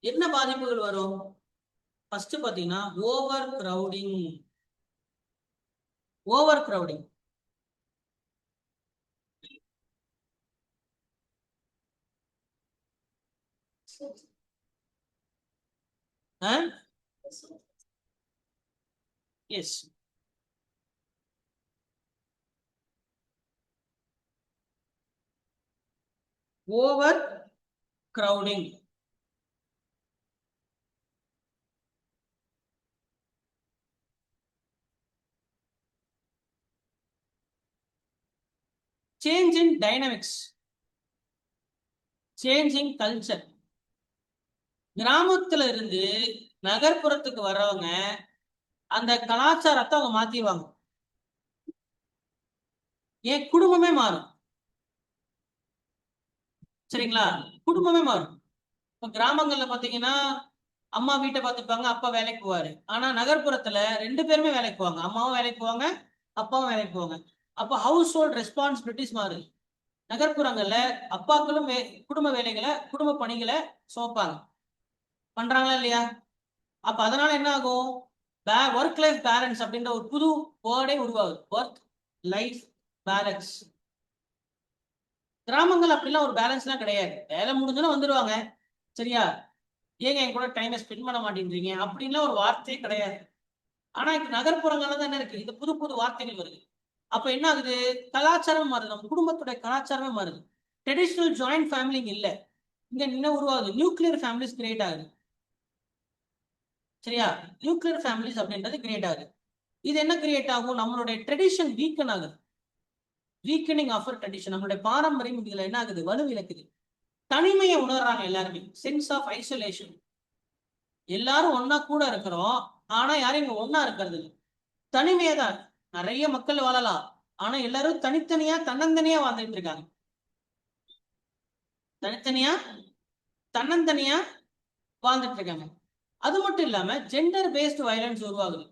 என்ன பாதிப்புகள் வரும்? ஃபர்ஸ்ட் பாத்தீங்கன்னா overcrowding. Overcrowding yes, overcrowding. Change in dynamics, change in culture. கிராமத்துல இருந்து நகர்ப்புறத்துக்கு வர்றவங்க அந்த கலாச்சாரத்தை அவங்க மாத்திடுவாங்க. ஏன் குடும்பமே மாறும், சரிங்களா? குடும்பமே மாறும். இப்ப கிராமங்கள்ல பாத்தீங்கன்னா அம்மா வீட்டை பார்த்துப்பாங்க, அப்பா வேலைக்கு போவாரு. ஆனா நகர்ப்புறத்துல 2 பேருமே வேலைக்கு போவாங்க, அம்மாவும் வேலைக்கு போவாங்க, அப்பாவும் வேலைக்கு போவாங்க. அப்ப ஹவுஸ் ஹோல்ட் ரெஸ்பான்சிபிலிட்டிஸ் மாறுது. நகர்ப்புறங்கள்ல அப்பாக்களும் குடும்ப வேலைகளை, குடும்ப பணிகளை சுமப்பாங்க. பண்றாங்களா இல்லையா? அப்ப அதனால என்ன ஆகும், ஒர்க் லைஃப் பேலன்ஸ் அப்படின்ற ஒரு புது வேர்டே உருவாகுது, ஒர்க் லைஃப் பேலன்ஸ். கிராமங்கள் அப்படிலாம் ஒரு பேலன்ஸ்லாம் கிடையாது. வேலை முடிஞ்சோன்னா வந்துடுவாங்க, சரியா, ஏங்க என் கூட டைமை ஸ்பெண்ட் பண்ண மாட்டேன்றீங்க அப்படின்லாம் ஒரு வார்த்தையே கிடையாது. ஆனா இப்ப நகர்ப்புறங்கள்ல தான் என்ன இருக்கு, இந்த புது புது வார்த்தைகள் வருது. அப்ப என்ன ஆகுது, கலாச்சாரம் மாறுது, நம்ம குடும்பத்துடைய கலாச்சாரமே மாறுது. ட்ரெடிஷனல் ஜாயிண்ட் ஃபேமிலி இல்ல, இங்க என்ன உருவாகுது, நியூக்ளியர் ஃபேமிலிஸ் கிரியேட் ஆகுது. சரியா, நியூக்ளியர் ஃபேமிலிஸ் அப்படின்றது கிரியேட் ஆகுது. இது என்ன கிரியேட் ஆகும், நம்மளுடைய ட்ரெடிஷன் வீக்கன் ஆகுது. வீக்கனிங் ஆஃப் ட்ரெடிஷன், நம்மளுடைய பாரம்பரியம் இதுல என்ன ஆகுது, வலுவிழக்குது. தனிமையை உணர்றாங்க எல்லாருமே, சென்ஸ் ஆஃப் ஐசோலேஷன். எல்லாரும் ஒன்னா கூட இருக்கிறோம், ஆனா யாரும் இங்க ஒன்னா இருக்கிறது இல்லை, தனிமையா தான். நிறைய மக்கள் வாழலாம், ஆனா எல்லாரும் தனித்தனியா தன்னந்தனியா வாழ்ந்துட்டு இருக்காங்க. தனித்தனியா தன்னந்தனியா வாழ்ந்துட்டு இருக்காங்க. அது மட்டும் இல்லாம ஜெண்டர் பேஸ்ட் வயலன்ஸ் உருவாகுது.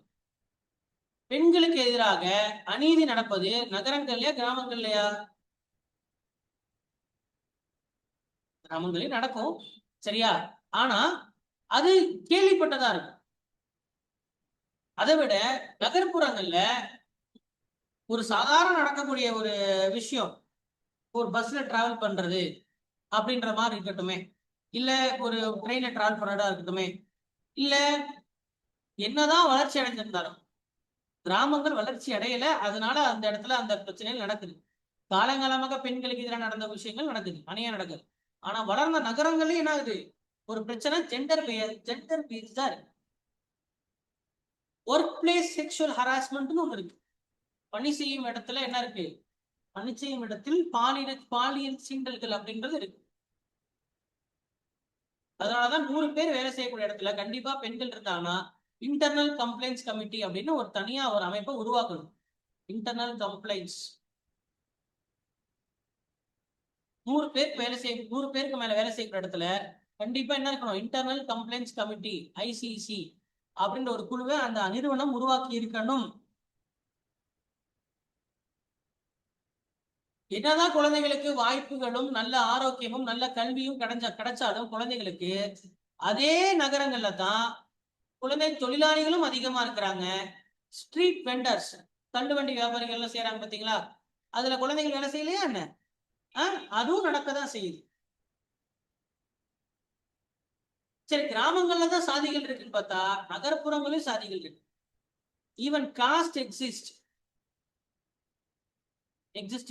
பெண்களுக்கு எதிராக அநீதி நடப்பது நகரங்கள்லயா கிராமங்கள்லயா? கிராமங்களே நடக்கும், சரியா. ஆனா அது கேள்விப்பட்டதா இருக்கும். அதை விட நகர்ப்புறங்கள்ல ஒரு சாதாரண நடக்கக்கூடிய ஒரு விஷயம், ஒரு பஸ்ல டிராவல் பண்றது அப்படின்ற மாதிரி இருக்கட்டுமே, இல்ல ஒரு ட்ரெயின்ல டிராவல் பண்றதா இருக்கட்டுமே, இல்ல என்னதான் வளர்ச்சி அடைஞ்சிருந்தாலும் கிராமங்கள் வளர்ச்சி அடையல, அதனால அந்த இடத்துல அந்த பிரச்சனைகள் நடக்குது. காலங்காலமாக பெண்களுக்கு எதிராக நடந்த விஷயங்கள் நடக்குது, அநியாயம் நடக்குது. ஆனா வளர்ந்த நகரங்களே என்ன ஆகுது, ஒரு பிரச்சனை ஜெண்டர் பேஸ்டா இருக்கு. ஒர்க் பிளேஸ் செக்ஷுவல் ஹராஸ்மெண்ட்னு ஒண்ணு இருக்கு. பணி செய்யும் இடத்துல என்ன இருக்கு, பணி செய்யும் இடத்தில் பாலியல் சீண்டல்கள் அப்படின்றது இருக்கு. அதனாலதான் 100 பேர் வேலை செய்யக்கூடிய இடத்துல கண்டிப்பா பெண்கள் இருந்தாங்கன்னா இன்டர்னல் கம்ப்ளைண்ட்ஸ் கமிட்டி அப்படின்னு ஒரு தனியா ஒரு அமைப்பை உருவாக்கணும். இன்டர்னல் கம்ப்ளைண்ட்ஸ் 100 பேருக்கு மேல வேலை செய்யக்கூடிய இடத்துல கண்டிப்பா என்ன இருக்கணும், இன்டர்னல் கம்ப்ளைண்ட்ஸ் கமிட்டி ஐசிசி அப்படின்ற ஒரு குழுவை அந்த நிறுவனம் உருவாக்கி இருக்கணும். என்னதான் குழந்தைகளுக்கு வாய்ப்புகளும் நல்ல ஆரோக்கியமும் நல்ல கல்வியும் கிடைச்சாலும் குழந்தைகளுக்கு அதே நகரங்கள்ல தான் குழந்தை தொழிலாளிகளும் அதிகமா இருக்கிறாங்க. ஸ்ட்ரீட் வெண்டர்ஸ், தண்டு வண்டி வியாபாரிகள் எல்லாம் செய்யறாங்க பாத்தீங்களா, அதுல குழந்தைகள் வேலை செய்யலையா என்ன? அதுவும் நடக்கதான் செய்யுது. சரி, கிராமங்கள்ல தான் சாதிகள் இருக்குன்னு பார்த்தா நகர்ப்புறங்களையும் சாதிகள் இருக்கு. Even cost exist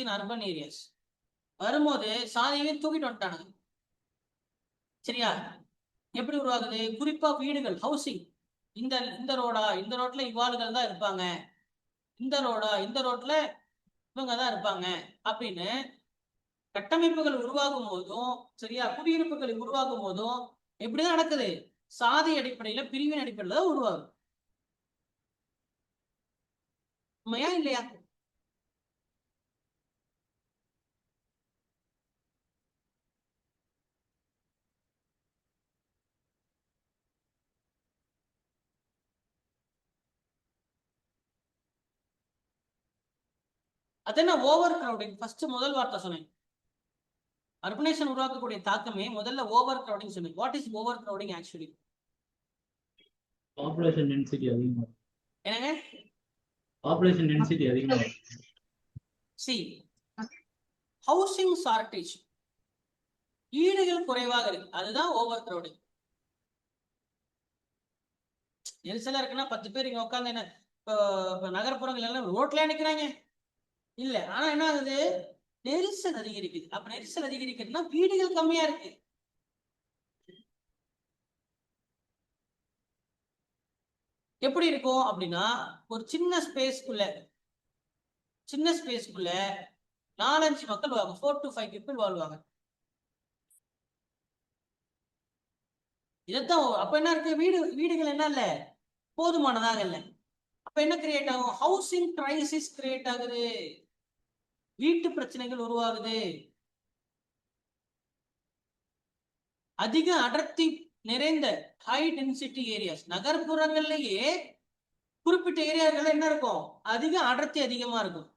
in urban areas. வரும்போது சாதியவே தூக்கிட்டு வந்துட்டானுங்க. சரியா? எப்படி உருவாகுது, குறிப்பா வீடுகள், ஹவுசிங். இந்த இந்த ரோடா, இந்த ரோட்ல இவ்வாளுகள் தான் இருப்பாங்க, இந்த ரோடா, இந்த ரோட்ல இவங்க தான் இருப்பாங்க அப்படின்னு கட்டமைப்புகள் உருவாகும் போதும், சரியா, குடியிருப்புகள் உருவாகும் போதும் எப்படிதான் நடக்குது, சாதி அடிப்படையில பிரிவின் அடிப்படையில தான் உருவாகும். உண்மையா இல்லையா? அது என்ன ஓவர் கிரௌடிங்? ஃபர்ஸ்ட் முதல் வார்த்தை சொன்னேன். அர்பனைசேஷன் உருவாக்கக்கூடிய தாக்கமே முதல்ல ஓவர் கிரௌடிங் சொன்னேன். What is over crowding actually? Population density அதிகமா. என்னங்க? பாப்புலேஷன் டென்சிட்டி அதிகமா. சி, ஹவுசிங் ஷார்டேஜ், வீடுகள் குறைவாக இருக்கு, அதுதான் ஓவர் கிரௌடிங். நெரிசலா இருக்குன்னா 10 பேர் இங்க உட்காந்து என்ன, இப்போ நகர்ப்புறங்கள் எல்லாம் ரோட்ல நிக்கிறாங்க இல்ல, ஆனா என்ன ஆகுது, நெரிசல் அதிகரிக்குது. அப்ப நெரிசல் அதிகரிக்கிறதுனா வீடுகள் கம்மியா இருக்கு. எப்படி இருக்கும் அப்படின்னா, ஒரு சின்ன ஸ்பேஸ்க்குள்ள 4-5 மக்கள் வாழ்வாங்க, 4 to 5 people வாழ்வாங்க. இதைத்தான் அப்ப என்ன இருக்கு, வீடுகள் என்ன இல்ல, போதுமானதாக இல்லை. அப்ப என்ன கிரியேட் ஆகும், ஹவுசிங் கிரைசிஸ் கிரியேட் ஆகுது, வீட்டு பிரச்சனைகள் உருவாகுது. அதிக அடர்த்தி நிறைந்த ஹை டென்சிட்டி ஏரியாஸ், நகர்ப்புறங்கள்லயே குறிப்பிட்ட ஏரியாக்கள் என்ன இருக்கும், அதிக அடர்த்தி அதிகமா இருக்கும்.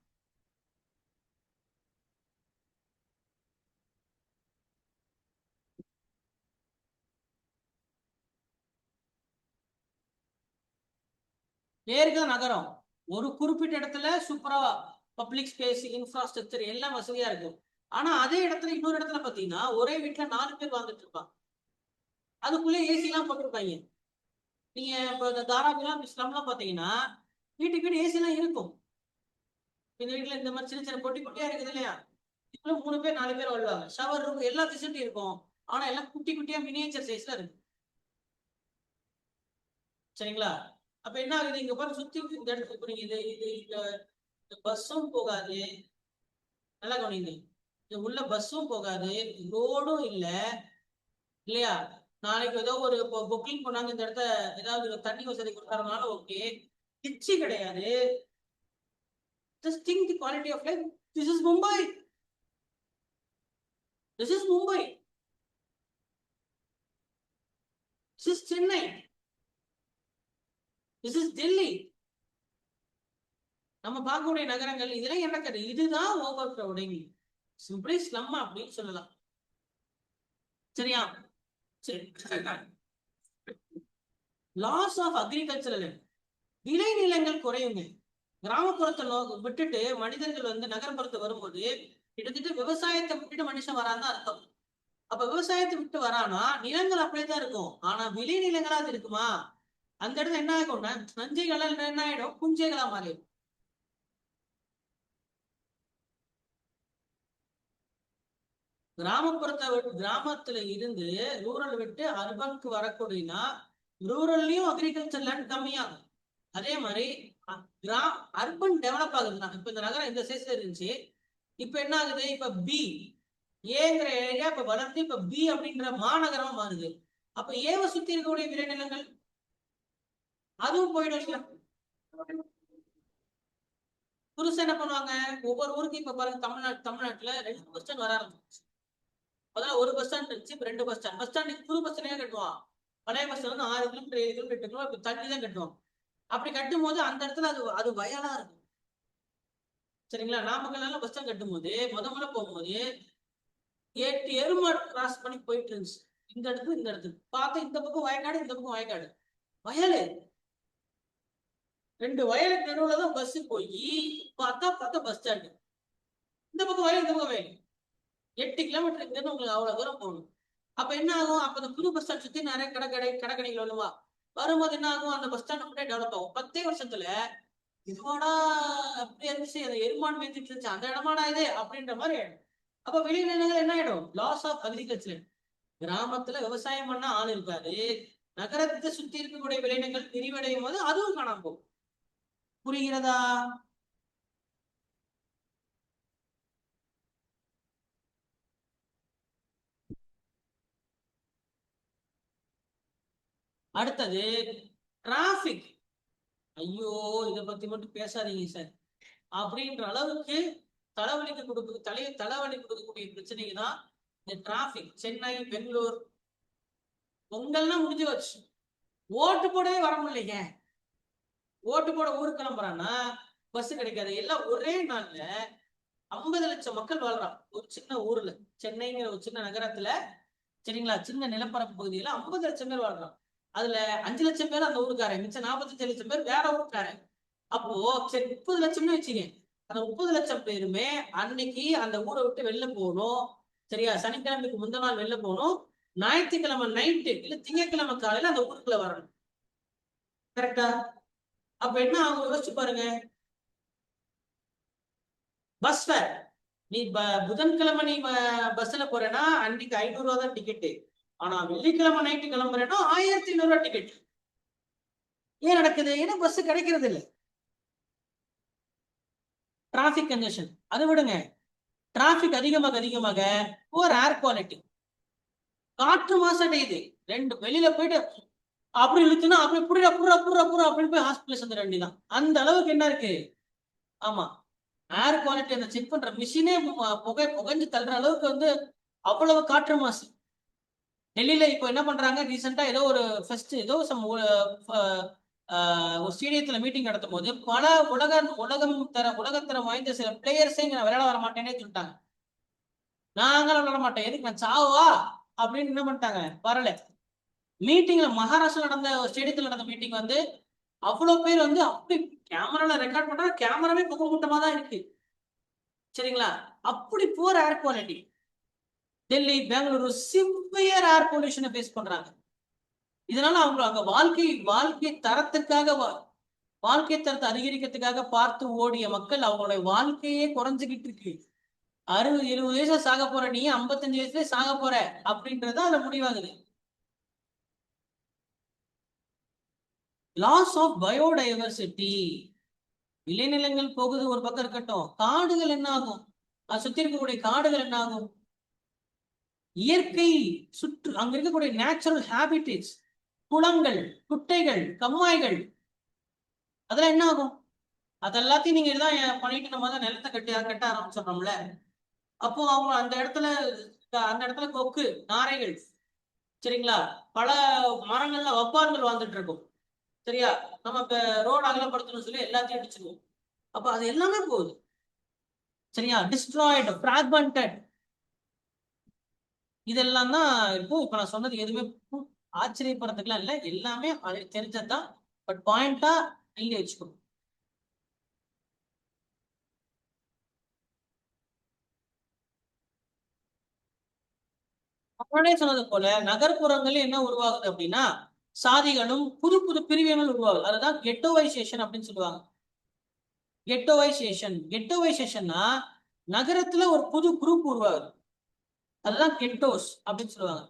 பேருக்கு நகரம், ஒரு குறிப்பிட்ட இடத்துல சூப்பரா பப்ளிக் ஸ்பேஸ், இன்ஃப்ராஸ்ட்ரக்சர் எல்லாம் வசதியா இருக்கும். ஆனா அதே இடத்துல இன்னொரு இடத்துல பாத்தீங்கன்னா ஒரே வீட்டுல 4 பேர் வாழ்ந்துட்டு இருப்பாங்க, அதுக்குள்ளே ஏசி எல்லாம் போட்டிருப்பாங்க. நீங்க இப்போ இந்த தாராபுரம் ஸ்லம்லாம் பாத்தீங்கன்னா வீட்டுக்கு வீடு ஏசி எல்லாம் இருக்கும். இந்த வீட்டுல இந்த மாதிரி சின்ன சின்ன பொட்டி பொட்டியா இருக்குது இல்லையா, இதுல 3 பேர் 4 பேர் வாழ்வாங்க. ஷவர் இருக்கும், எல்லா ஃபெசிலிட்டி இருக்கும். ஆனா எல்லாம் குட்டி குட்டியா மினியேச்சர் சைஸ்ல இருக்கு. சரிங்களா? அப்ப என்ன ஆகுது, இங்க பாருங்க சுத்தி இந்த இடத்துல இப்ப நீங்க இது இந்த பஸ்ஸும் போகாது, நல்லா கவனிங்க, இது உள்ள பஸ்ஸும் போகாது, ரோடும் இல்ல, இல்லையா? நாளைக்கு ஏதோ ஒரு புக்கிங் பண்ணாங்க இந்த இடத்த, ஏதாவது தண்ணி வசதி கொடுக்கறதுனால ஓகே, கிச்சி கிடையாது. Just think the quality of life. This is Mumbai. This is Mumbai. This is Chennai. This is Delhi. நம்ம பார்க்கக்கூடிய நகரங்கள் இதெல்லாம் என்ன கதை, இதுதான் ஓவர் கிரௌடிங், சிம்பிளி ஸ்லம் அப்படின்னு சொல்லலாம். சரியா? சரி. லாஸ் ஆஃப் அக்ரிகல்ச்சரல் விளைநிலங்கள் குறையுங்க. கிராமப்புறத்தை விட்டுட்டு மனிதர்கள் வந்து நகர்ப்புறத்து வரும்போது கிட்டத்தட்ட விவசாயத்தை விட்டுட்டு மனுஷன் வரான்னு அர்த்தம். அப்ப விவசாயத்தை விட்டு வரானா நிலங்கள் அப்படியேதான் இருக்கும். ஆனா விளைநிலங்களா அது இருக்குமா? அந்த இடத்துல என்ன ஆகும்னா நஞ்சைகளா என்ன ஆயிடும், புஞ்சைகளா மாறிடும். கிராமத்துல இருந்து ரூரல் விட்டு அர்பனுக்கு வரக்கூடியனா ரூரல்லையும் அக்ரிகல்ச்சர் லேண்ட் கம்மியாகும். அதே மாதிரி அர்பன் டெவலப் ஆகுதுன்னா இப்ப இந்த நகரம் இந்த சைஸ்ல இருந்துச்சு, இப்ப என்ன ஆகுது, இப்ப பி ஏங்கிற ஏரியா இப்ப வளர்ந்து இப்ப பி அப்படின்ற மாநகரமா மாறுது. அப்ப ஏவை சுத்தி இருக்கக்கூடிய விளைநிலங்கள் அதுவும் போயிடும். புதுசா என்ன பண்ணுவாங்க, ஒவ்வொரு ஊருக்கு இப்ப பாருங்க தமிழ்நாட்டுல 2 பஸ் ஸ்டாண்ட் வர ஆரம்பிச்சு. முதல்ல ஒரு பஸ் ஸ்டாண்ட் இருந்துச்சு, இப்ப 2 பஸ் ஸ்டாண்ட். பஸ் ஸ்டாண்டுக்கு புது பஸ் ஸ்டாண்டே கட்டுவான். பழைய பஸ் ஸ்டாண்ட் வந்து 6 கிலோமீட்டர் 7 கிலோமீட்டர் 8 கிலோமீட்டர் தள்ளி தான் கட்டுவான். அப்படி கட்டும் போது அந்த இடத்துல அது வயலா இருக்கும். சரிங்களா? நாமக்கல்லாம் பஸ் ஸ்டாண்ட் கட்டும் போது முதல்ல போகும்போது 8 எருமாடு கிராஸ் பண்ணி போயிட்டு இருந்துச்சு. இந்த இடத்துல இந்த இடத்துக்கு பார்த்தா இந்த பக்கம் வயக்காடு, இந்த பக்கம் வயக்காடு, வயலு. 2 வயலுக்கு நடுவுல தான் பஸ் போய் பார்த்தா பஸ் ஸ்டாண்டு. இந்த பக்கம் வயல், இந்த பக்கம் வயல். 8 கிலோமீட்டர் இருந்து உங்களுக்கு அவ்வளவு தூரம் போகணும். அப்ப என்ன ஆகும், அப்ப இந்த புது பஸ் ஸ்டாண்ட் சுத்தி நிறைய கடைகள் வருவா. வரும்போது என்ன ஆகும், அந்த பஸ் ஸ்டாண்ட் அப்படியே டெவலப் ஆகும். 10 வருஷத்துல இதுவாடா அப்படி இருந்துச்சு, அதை எருமான் மேய்ச்சிட்டு இருந்துச்சு, அந்த இடமாடா இது அப்படின்ற மாதிரி ஆயிடும். அப்ப விளைநிலங்கள் என்ன ஆயிடும், லாஸ் ஆஃப் அக்ரிகல்ச்சர். கிராமத்துல விவசாயம் பண்ண ஆள் இருக்காது, நகரத்தை சுத்தி இருக்கக்கூடிய விளைநிலங்கள் விரிவடையும் போது அதுவும் காணாம போகும். புரிகிறதா? அடுத்தது டிராபிக். ஐயோ இதை பத்தி மட்டும் பேசாதீங்க சார் அப்படின்ற அளவுக்கு தலைவலி கொடுக்கக்கூடிய பிரச்சனைக்கு தான் இந்த டிராபிக். சென்னை, பெங்களூர், பொங்கல்னா முடிஞ்சு வச்சு ஓட்டு போடவே வர முடியலைங்க. ஓட்டு போட ஊருக்கு கிளம்புறான்னா பஸ் கிடைக்காது. எல்லாம் ஒரே நாள்ல 50 லட்சம் மக்கள் வாழ்றான் ஒரு சின்ன ஊர்ல. சென்னைங்கிற ஒரு சின்ன நகரத்துல, சரிங்களா, சின்ன நிலப்பரப்பு பகுதியில 50 லட்சம் பேர் வாழ்றான். அதுல 5 லட்சம் பேர் அந்த ஊருக்காரன், மிச்சம் 45 லட்சம் பேர் வேற ஊருக்காரன். அப்போ சரி 30 லட்சம்னு வச்சுங்க. அந்த 30 லட்சம் பேருமே அன்னைக்கு அந்த ஊரை விட்டு வெளில போகணும். சரியா? சனிக்கிழமைக்கு முந்தின நாள் வெளில போகணும், ஞாயிற்றுக்கிழமை நைட்டு இல்ல திங்கட்கிழமை காலையில அந்த ஊருக்குள்ள வரணும். கரெக்டா? அப்ப என்ன அவங்க யோசிச்சு பாருங்க. பஸ் ஃபேர், நீ புதன்கிழமை நீ பஸ்ல போறேன்னா அன்னைக்கு 500 ரூபா தான் டிக்கெட்டு. ஆனா வெள்ளிக்கிழமை நைட்டு கிளம்புறேன்னா 1500 ரூபாய் டிக்கெட். ஏன் நடக்குது? ஏன்னா பஸ் கிடைக்கிறது இல்லை. Traffic congestion. அதை விடுங்க, டிராபிக் அதிகமாக ஒரு ஏர் குவாலிட்டி, காற்று மாசடையுது. 2 வெளியில போயிட்டு அப்படி இழுத்துனா அப்படி புரியா அப்படின்னு போய் ஹாஸ்பிட்டல் சேர்ந்துட வேண்டியதான். அந்த அளவுக்கு என்ன இருக்கு. ஆமா, ஏர் குவாலிட்டி அந்த செக் பண்ற மிஷினே புகைஞ்சு தள்ளுற அளவுக்கு வந்து அவ்வளவு காற்று மாசு. டெல்லியில இப்போ என்ன பண்றாங்க, ரீசெண்டா ஏதோ ஒரு ஃபர்ஸ்ட் ஏதோ ஒரு ஸ்டேடியத்துல மீட்டிங் நடத்தும் போது பல உலகத்தரம் வாய்ந்த சில பிளேயர்ஸே இங்க விளையாட வர மாட்டேன்னே சொல்லிட்டாங்க. நாங்களும் விளையாட மாட்டேன், எதுக்கு நான் சாவா அப்படின்னு என்ன பண்ணிட்டாங்க, வரல. மீட்டிங்ல மகாராஷ்டிரா நடந்த ஸ்டேடியத்தில் நடந்த மீட்டிங் வந்து அவ்வளவு பேர் வந்து அப்படி கேமரால ரெக்கார்ட் பண்றாங்க, கேமராவே புகை மூட்டமா தான் இருக்கு. சரிங்களா? அப்படி poor air quality. Delhi, Bengaluru severe air பொல்யூஷனை ஃபேஸ் பண்றாங்க. இதனால அவங்க அங்க வாழ்க்கை தரத்தை அதிகரிக்கிறதுக்காக பார்த்து ஓடிய மக்கள் அவங்களுடைய வாழ்க்கையே குறைஞ்சுக்கிட்டு இருக்கு. 60-70 வயசுல சாக போற நீ 55 வயசுல சாக போற அப்படின்றது அதுல முடிவாகுது. Loss of biodiversity. விளைநிலங்கள் போகுது ஒரு பக்கம் இருக்கட்டும், காடுகள் என்ன ஆகும், அது சுத்தி இருக்கக்கூடிய காடுகள் என்ன ஆகும், இயற்கை அங்க இருக்கக்கூடிய நேச்சுரல் ஹேபிட்டேட்ஸ், குளங்கள், குட்டைகள், கம்மாய்கள், அதெல்லாம் என்ன ஆகும். அதெல்லாத்தையும் நீங்க இதான் பண்ணிட்டு நம்ம தான் நிலத்தை கட்ட ஆரம்பிச்சிடறோம்ல. அப்போ அவங்க அந்த இடத்துல கொக்கு, நாரைகள், சரிங்களா, பல மரங்கள்ல வவ்வால்கள் வாழ்ந்துட்டு இருக்கும். சரியா? நம்ம இப்ப ரோடு அகலப்படுத்தணும்னு சொல்லி எல்லாத்தையும் அடிச்சிருவோம். அப்ப அது எல்லாமே போகுது. சரியா? டிஸ்ட்ராய்டு, பிராக்மெண்டட், இதெல்லாம் தான் இருக்கும். இப்ப நான் சொன்னது எதுவுமே ஆச்சரியப்படுறதுக்குலாம் இல்லை, எல்லாமே தெரிஞ்சதுதான். பட் பாயிண்டா நீங்க வச்சுக்கணும். அவனே சொன்னது போல நகர்ப்புறங்கள் என்ன உருவாகுது அப்படின்னா சாதிகளும் புது புது பிரிவினர்கள் உருவாகுது. அதுதான் கெட்டோவைசேஷன் அப்படின்னு சொல்லுவாங்க. கெட்டோவைசேஷன்னா நகரத்துல ஒரு புது குரூப் உருவாகுது. அதுதான் கெட்டோஸ் அப்படின்னு சொல்லுவாங்க.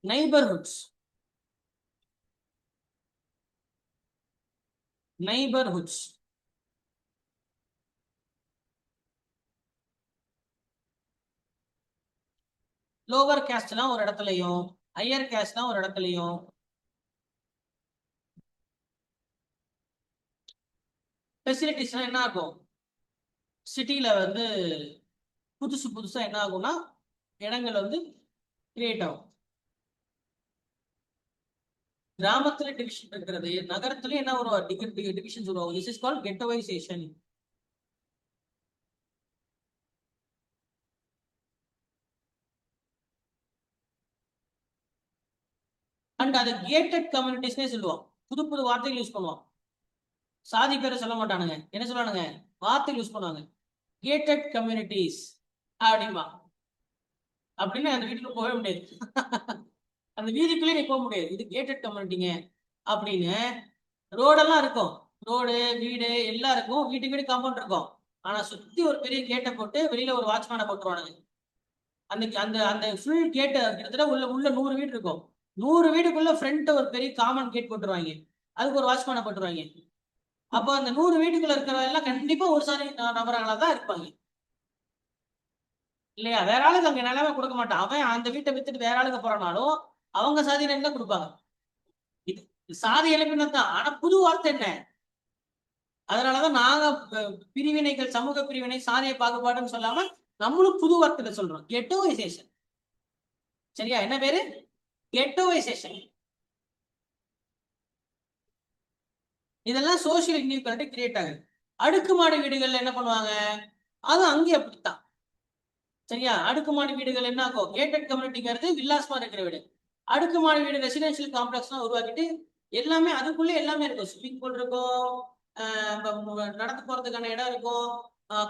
நைபர்ஹுட்ஸ் நைபர்ஹுட்ஸ் லோவர் கேஸ்ட்லாம் ஒரு இடத்துலயும் ஹையர் கேஸ்ட்லாம் ஒரு இடத்துலயும் ஃபெசிலிட்டிஸ்லாம் என்ன ஆகும், சிட்டியில வந்து புதுசு புதுசா என்ன ஆகும்னா இடங்கள் வந்து கிரியேட் ஆகும். கிராமத்துல டிவிஷன் இருக்கிறது, நகரத்துல என்ன ஒரு டிவிஷன்ஸ் உருவாகும். This is called ghettoization. And அது கேட்டட் கம்யூனிட்டிஸ்னே சொல்லுவோம். புது புது வார்த்தைகள் யூஸ் பண்ணுவோம். சாதி பேரை சொல்ல மாட்டானுங்க, என்ன சொல்லுவானுங்க, வார்த்தைகள் யூஸ் பண்ணுவாங்க. கேட்டட் கம்யூனிட்டிஸ் அப்படிமா. அப்படின்னு அந்த வீட்டுக்கு போக முடியாது. அந்த வீதிக்குள்ளே நீ போக முடியாது, இது கேட்டட் கம்யூனிட்டிங்க அப்படின்னு. ரோடெல்லாம் இருக்கும், ரோடு வீடு எல்லாம் இருக்கும், வீட்டுக்கு வீடு காம்பவுண்ட் இருக்கும். ஆனா சுத்தி ஒரு பெரிய கேட்டை போட்டு வெளியில ஒரு வாட்ச்மேனை போட்டுருவானுங்க. அந்த அந்த அந்த ஃபுல் கேட்டு கிட்டத்தட்ட உள்ள உள்ள 100 வீடு இருக்கும். 100 வீடுக்குள்ள ஃப்ரண்ட் ஒரு பெரிய காமன் கேட் போட்டுருவாங்க, அதுக்கு ஒரு வாட்ச்மேனை போட்டுருவாங்க. அப்போ அந்த 100 வீட்டுக்குள்ள இருக்கிறவங்க எல்லாம் கண்டிப்பா ஒரு சாரி நபர்களா தான் இருப்பாங்க இல்லையா? வேற ஆளுக்கு அங்க நிலைமை கொடுக்க மாட்டான். அவன் அந்த வீட்டை வித்துட்டு வேற ஆளுக்கு போறனாலும் அவங்க சாதியினர் தான் கொடுப்பாங்க. இது சாதி இழப்பினம் தான். ஆனா புது வார்த்தை என்ன, அதனாலதான் நாங்க பிரிவினைகள், சமூக பிரிவினை, சாதிய பாகுபாடுன்னு சொல்லாம நம்மளும் புது வார்த்தையில சொல்றோம், கெட்டோவைசேஷன். சரியா? என்ன பேரு? கெட்டோவைசேஷன். இதெல்லாம் சோசியல் இன்இக்வாலிட்டி கிரியேட் ஆகுது. அடுக்குமாடி வீடுகள்ல என்ன பண்ணுவாங்க, அது அங்கேயும் அப்படித்தான். சரியா? அடுக்குமாடி வீடுகள் என்ன ஆகும், கேட்டட் கம்யூனிட்டிங்கிறது வில்லாசமா இருக்கிற வீடு. அடுக்குமாடி வீடு ரெசிடென்சியல் காம்ப்ளெக்ஸ் உருவாக்கிட்டு எல்லாமே அதுக்குள்ளே எல்லாமே இருக்கும். ஸ்விம்மிங் பூல் இருக்கும், நடந்து போறதுக்கான இடம் இருக்கும்,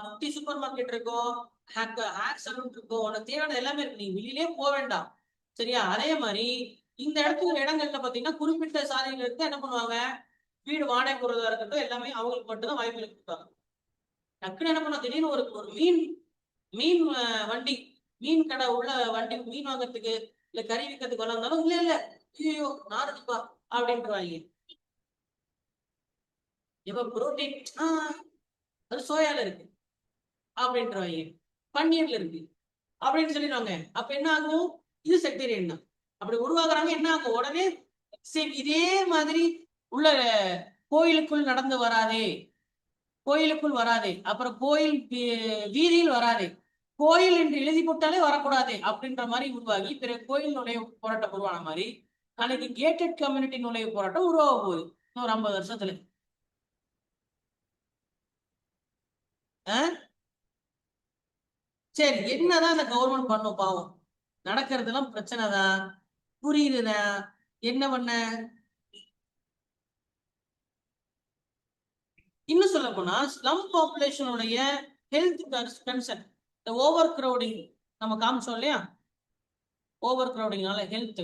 குட்டி சூப்பர் மார்க்கெட் இருக்கும், ஹேர் சலூன் இருக்கும், உனக்கு தேவையான எல்லாமே இருக்கு, நீ வெளியிலே போக வேண்டாம். சரியா? அதே மாதிரி இந்த இடத்துக்கு இடங்கள்ல பாத்தீங்கன்னா குறிப்பிட்ட சாதிகளுக்கு என்ன பண்ணுவாங்க, வீடு வாடகை போடுறதா இருக்கட்டும் எல்லாமே அவங்களுக்கு மட்டும்தான் வாய்ப்புகள் கொடுப்பாங்க. டக்குன்னு என்ன பண்ண, திடீர்னு ஒரு ஒரு மீன் மீன் வண்டி, மீன் கடை உள்ள வண்டி, மீன் வாங்கறதுக்கு இல்ல கறி விற்கிறதுக்கு வந்தாலும் இல்ல இல்ல ஐயோ நாருப்பா அப்படின்ட்டுருவாங்க. இப்ப புரோட்டீன் அது சோயால இருக்கு அப்படின்ட்டுருவாங்க, பன்னீர்ல இருக்கு அப்படின்னு சொல்லிடுவாங்க. அப்ப என்ன ஆகும், இது செக்டேரியன் தான். அப்படி உருவாக்குறாங்க. என்ன ஆகும் உடனே, சரி இதே மாதிரி உள்ள கோயிலுக்குள் நடந்து வராதே, கோயிலுக்குள் வராதே, அப்புறம் கோயில் வீதியில் வராதே, கோயில் என்று எழுதி போட்டாலே வரக்கூடாது அப்படின்ற மாதிரி உருவாகி பிறகு கோயில் நுழைவு போராட்டம் உருவான மாதிரி நாளைக்கு கேட்டட் கம்யூனிட்டி நுழைவு போராட்டம் உருவாக போகுது இன்னொரு 50 வருஷத்துல. சரி, என்னதான் அந்த கவர்மெண்ட் பண்ணும் பாவம், நடக்கிறதுலாம் பிரச்சனை தான், புரியுதுதான், என்ன பண்ண. இன்னும் சொல்ல போனா ஸ்லம் பாப்புலேஷனுடைய ஹெல்த் கன்சர்ன், இந்த ஓவர் கிரௌடிங் நம்ம காமிச்சோம் இல்லையா, ஓவர் கிரௌடிங்னால ஹெல்த்,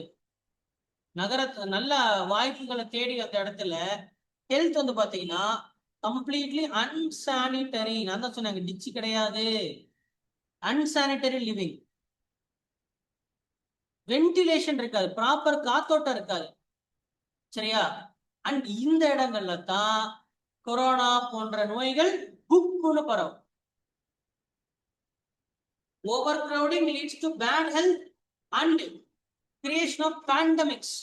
நகரத்து நல்ல வாய்ப்புகளை தேடி அந்த இடத்துல ஹெல்த் வந்து பாத்தீங்கன்னா கம்ப்ளீட்லி அன்சானிட்டரி. நான் தான் சொன்னாங்க, டிச்சு கிடையாது, அன்சானிட்டரி லிவிங், வென்டிலேஷன் இருக்காது, ப்ராப்பர் காத்தோட்டம் இருக்காது. சரியா? அண்ட் இந்த இடங்கள்ல தான் கொரோனா போன்ற நோய்கள் புக்குன்னு பரவும். Overcrowding leads to bad health and creation of pandemics.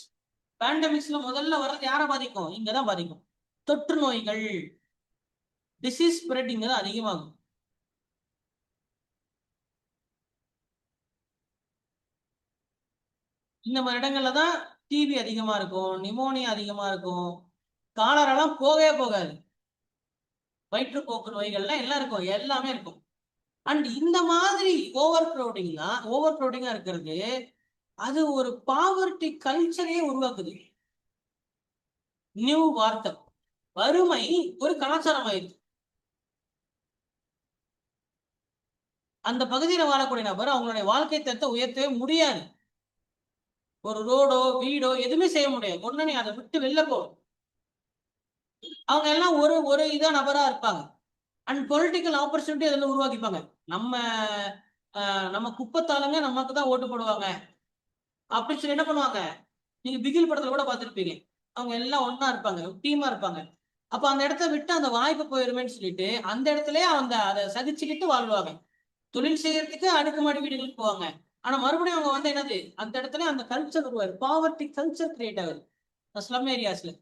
பேண்டமிக்ஸ்ல முதல்ல வர்றது யாரை பாதிக்கும், இங்கதான் பாதிக்கும். தொற்று நோய்கள், டிசீஸ் ஸ்ப்ரெட்டிங் தான் அதிகமாகும். இந்த மாதிரி இடங்கள்ல தான் டிபி அதிகமா இருக்கும், நிமோனியா அதிகமா இருக்கும், காலரெல்லாம் போகவே போகாது, வயிற்றுப்போக்கு நோய்கள்லாம் எல்லாம் இருக்கும், எல்லாமே இருக்கும். அண்ட் இந்த மாதிரி ஓவர் கிரௌடிங்கா இருக்கிறது அது ஒரு பாவர்ட்டி கல்ச்சரையே உருவாக்குது. நியூ வார்த்தை, வறுமை ஒரு கலாச்சாரம் ஆயிடுச்சு. அந்த பகுதியில வாழக்கூடிய நபர் அவங்களுடைய வாழ்க்கை தரத்தை உயர்த்தவே முடியாது. ஒரு ரோடோ வீடோ எதுவுமே செய்ய முடியாது. ஒண்ணு நீ அதை விட்டு வெளில போ. அவங்க எல்லாம் ஒரு ஒரு இதா நபரா இருப்பாங்க. அண்ட் பொலிட்டிக்கல் ஆப்பர்ச்சுனிட்டி அதில் உருவாக்கிப்பாங்க. நம்ம நம்ம குப்பத்தாளுங்க நமக்கு தான் ஓட்டு போடுவாங்க அப்படின்னு சொல்லி என்ன பண்ணுவாங்க, நீங்க பிகில் படத்துல கூட பார்த்துருப்பீங்க. அவங்க எல்லாம் ஒண்ணா இருப்பாங்க, டீமா இருப்பாங்க. அப்ப அந்த இடத்த விட்டு அந்த வாய்ப்பு போயிருமேன்னு சொல்லிட்டு அந்த இடத்துல அதை சகிச்சுக்கிட்டு வாழ்வாங்க. தொழில் செய்யறதுக்கு அடுக்குமாடி வீடுகளுக்கு போவாங்க. ஆனா மறுபடியும் அவங்க வந்து என்னது, அந்த இடத்துல அந்த கல்ச்சர் உருவாரு, பாவர்ட்டி கல்ச்சர் கிரியேட் ஆகுது ஸ்லம் ஏரியாஸ்ல.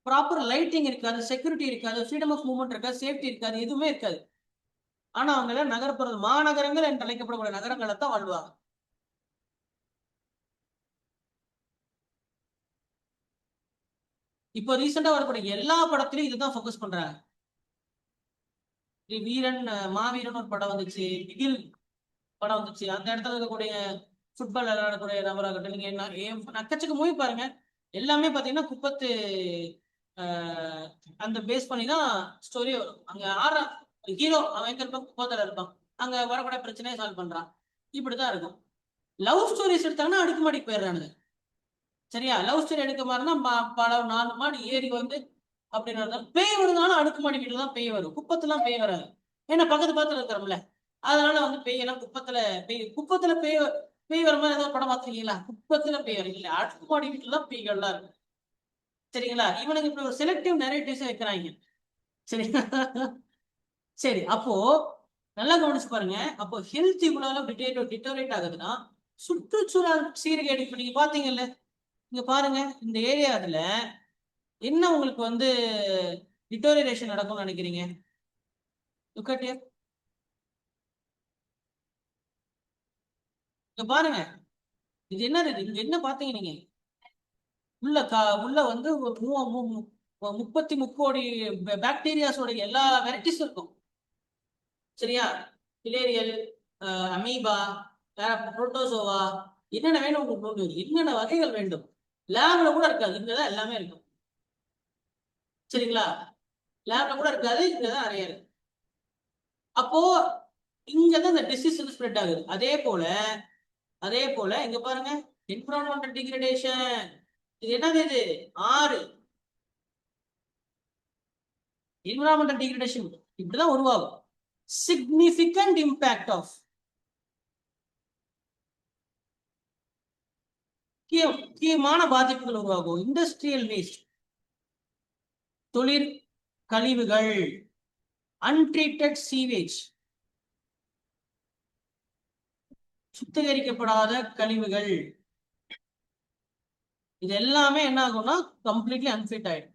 ப்ராப்பர் லைட்டிங் இருக்காது, செக்யூரிட்டி இருக்காது, ஃப்ரீடம் ஆஃப் மூவ்மெண்ட் இருக்காது, சேஃப்டி இருக்காது, எதுவுமே இருக்காது. ஆனா அவங்க எல்லாம் நகர்ப்புற மாநகரங்கள் என்று அழைக்கப்படக்கூடிய நகரங்களை தான் வாழ்வாங்க. இப்போ ரீசெண்டா வரக்கூடிய எல்லா படத்திலையும் இதுதான் ஃபோக்கஸ் பண்றாங்க. வீரன், மாவீரன் ஒரு படம் வந்துச்சு, பிகில் படம் வந்துச்சு. அந்த இடத்துல இருக்கக்கூடிய ஃபுட்பால் விளையாடக்கூடிய நபராகட்டும், நீங்க என்ன நக்கச்சக்க மூவி பாருங்க, எல்லாமே பாத்தீங்கன்னா குப்பத்து அந்த பேஸ் பண்ணி தான் ஸ்டோரி வரும். அங்க ஆற ஹீரோ அவன் எங்க இருப்பான், குப்பத்துல இருப்பான், அங்க வரக்கூடிய பிரச்சனையை சால்வ் பண்றான். இப்படிதான் இருக்கும். லவ் ஸ்டோரிஸ் எடுத்தாங்கன்னா அடுக்குமாடிக்கு போயிடுறானுங்க. சரியா, லவ் ஸ்டோரி எடுக்க மாதிரினா பல 4 மாடி ஏறி வந்து அப்படின்னு பேய் வருதுனாலும் அடுக்குமாடி வீட்டுல தான் பேய் வரும், குப்பத்துலாம் பேய் வராது. ஏன்னா பக்கத்து பக்கத்துல இருக்கிறோம்ல, அதனால வந்து பேய் எல்லாம் குப்பத்துல பேய் பேய் வர மாதிரி ஏதாவது படம் பார்த்துருக்கீங்களா? குப்பத்துல பேய் வரும் இல்ல, அடுக்குமாடி வீட்டுல தான் பேய்கள்லாம் இருக்கும். சரிங்களா, இவனுக்கு இப்படி ஒரு செலக்டிவ் நரேட்டிவ்ஸ் வைக்கிறாங்க. சரிங்களா? சரி, அப்போ நல்லா கவனிச்சு பாருங்க. அப்போ ஹெல்த் இவ்வளவு டிட்டோரேட் ஆகுதுன்னா சுற்றுச்சூழல் சீர்கேடு. இப்ப நீங்க பாத்தீங்கல்ல, இங்க பாருங்க, இந்த ஏரியாதுல என்ன உங்களுக்கு வந்து டிட்டோரேஷன் நடக்கும்னு நினைக்கிறீங்க? Look at here. இங்க பாருங்க, இது என்னது, இங்க என்ன பாத்தீங்க நீங்க? உள்ள வந்து ஒரு 30 பாக்டீரியாஸோட எல்லா வெரைட்டிஸ் இருக்கும். சரியா, பிலேரியல், அமீபா, புரோட்டோசோவா, என்னென்ன வேணும் உங்களுக்கு, என்னென்ன வகைகள் வேண்டும், லேப்ல கூட இருக்காது, இங்கதான் எல்லாமே இருக்கும். சரிங்களா, லேப்ல கூட இருக்காது, இங்கதான் நிறைய இருக்கு. அப்போ இங்கதான் இந்த டிசீஸ் ஸ்ப்ரெட் ஆகுது. அதே போல இங்க பாருங்க, என்விரான்மெண்டல் டிகிரடேஷன். இது என்னது, இது 6 என்விரான்மெண்டல் டிகிரடேஷன் இப்படிதான் உருவாகும். சிக்னிபிகண்ட் இம்பாக்ட் ஆஃப் முக்கியமான பாதிப்புகள் உருவாகும். இண்டஸ்ட்ரியல் வேஸ்ட், தொழிற் கழிவுகள், அன்ட்ரீட்டட் சீவேஜ், சுத்திகரிக்கப்படாத கழிவுகள், இது எல்லாமே என்ன ஆகும்னா கம்ப்ளீட்லி அன்ஃபிட் ஆயிடும்.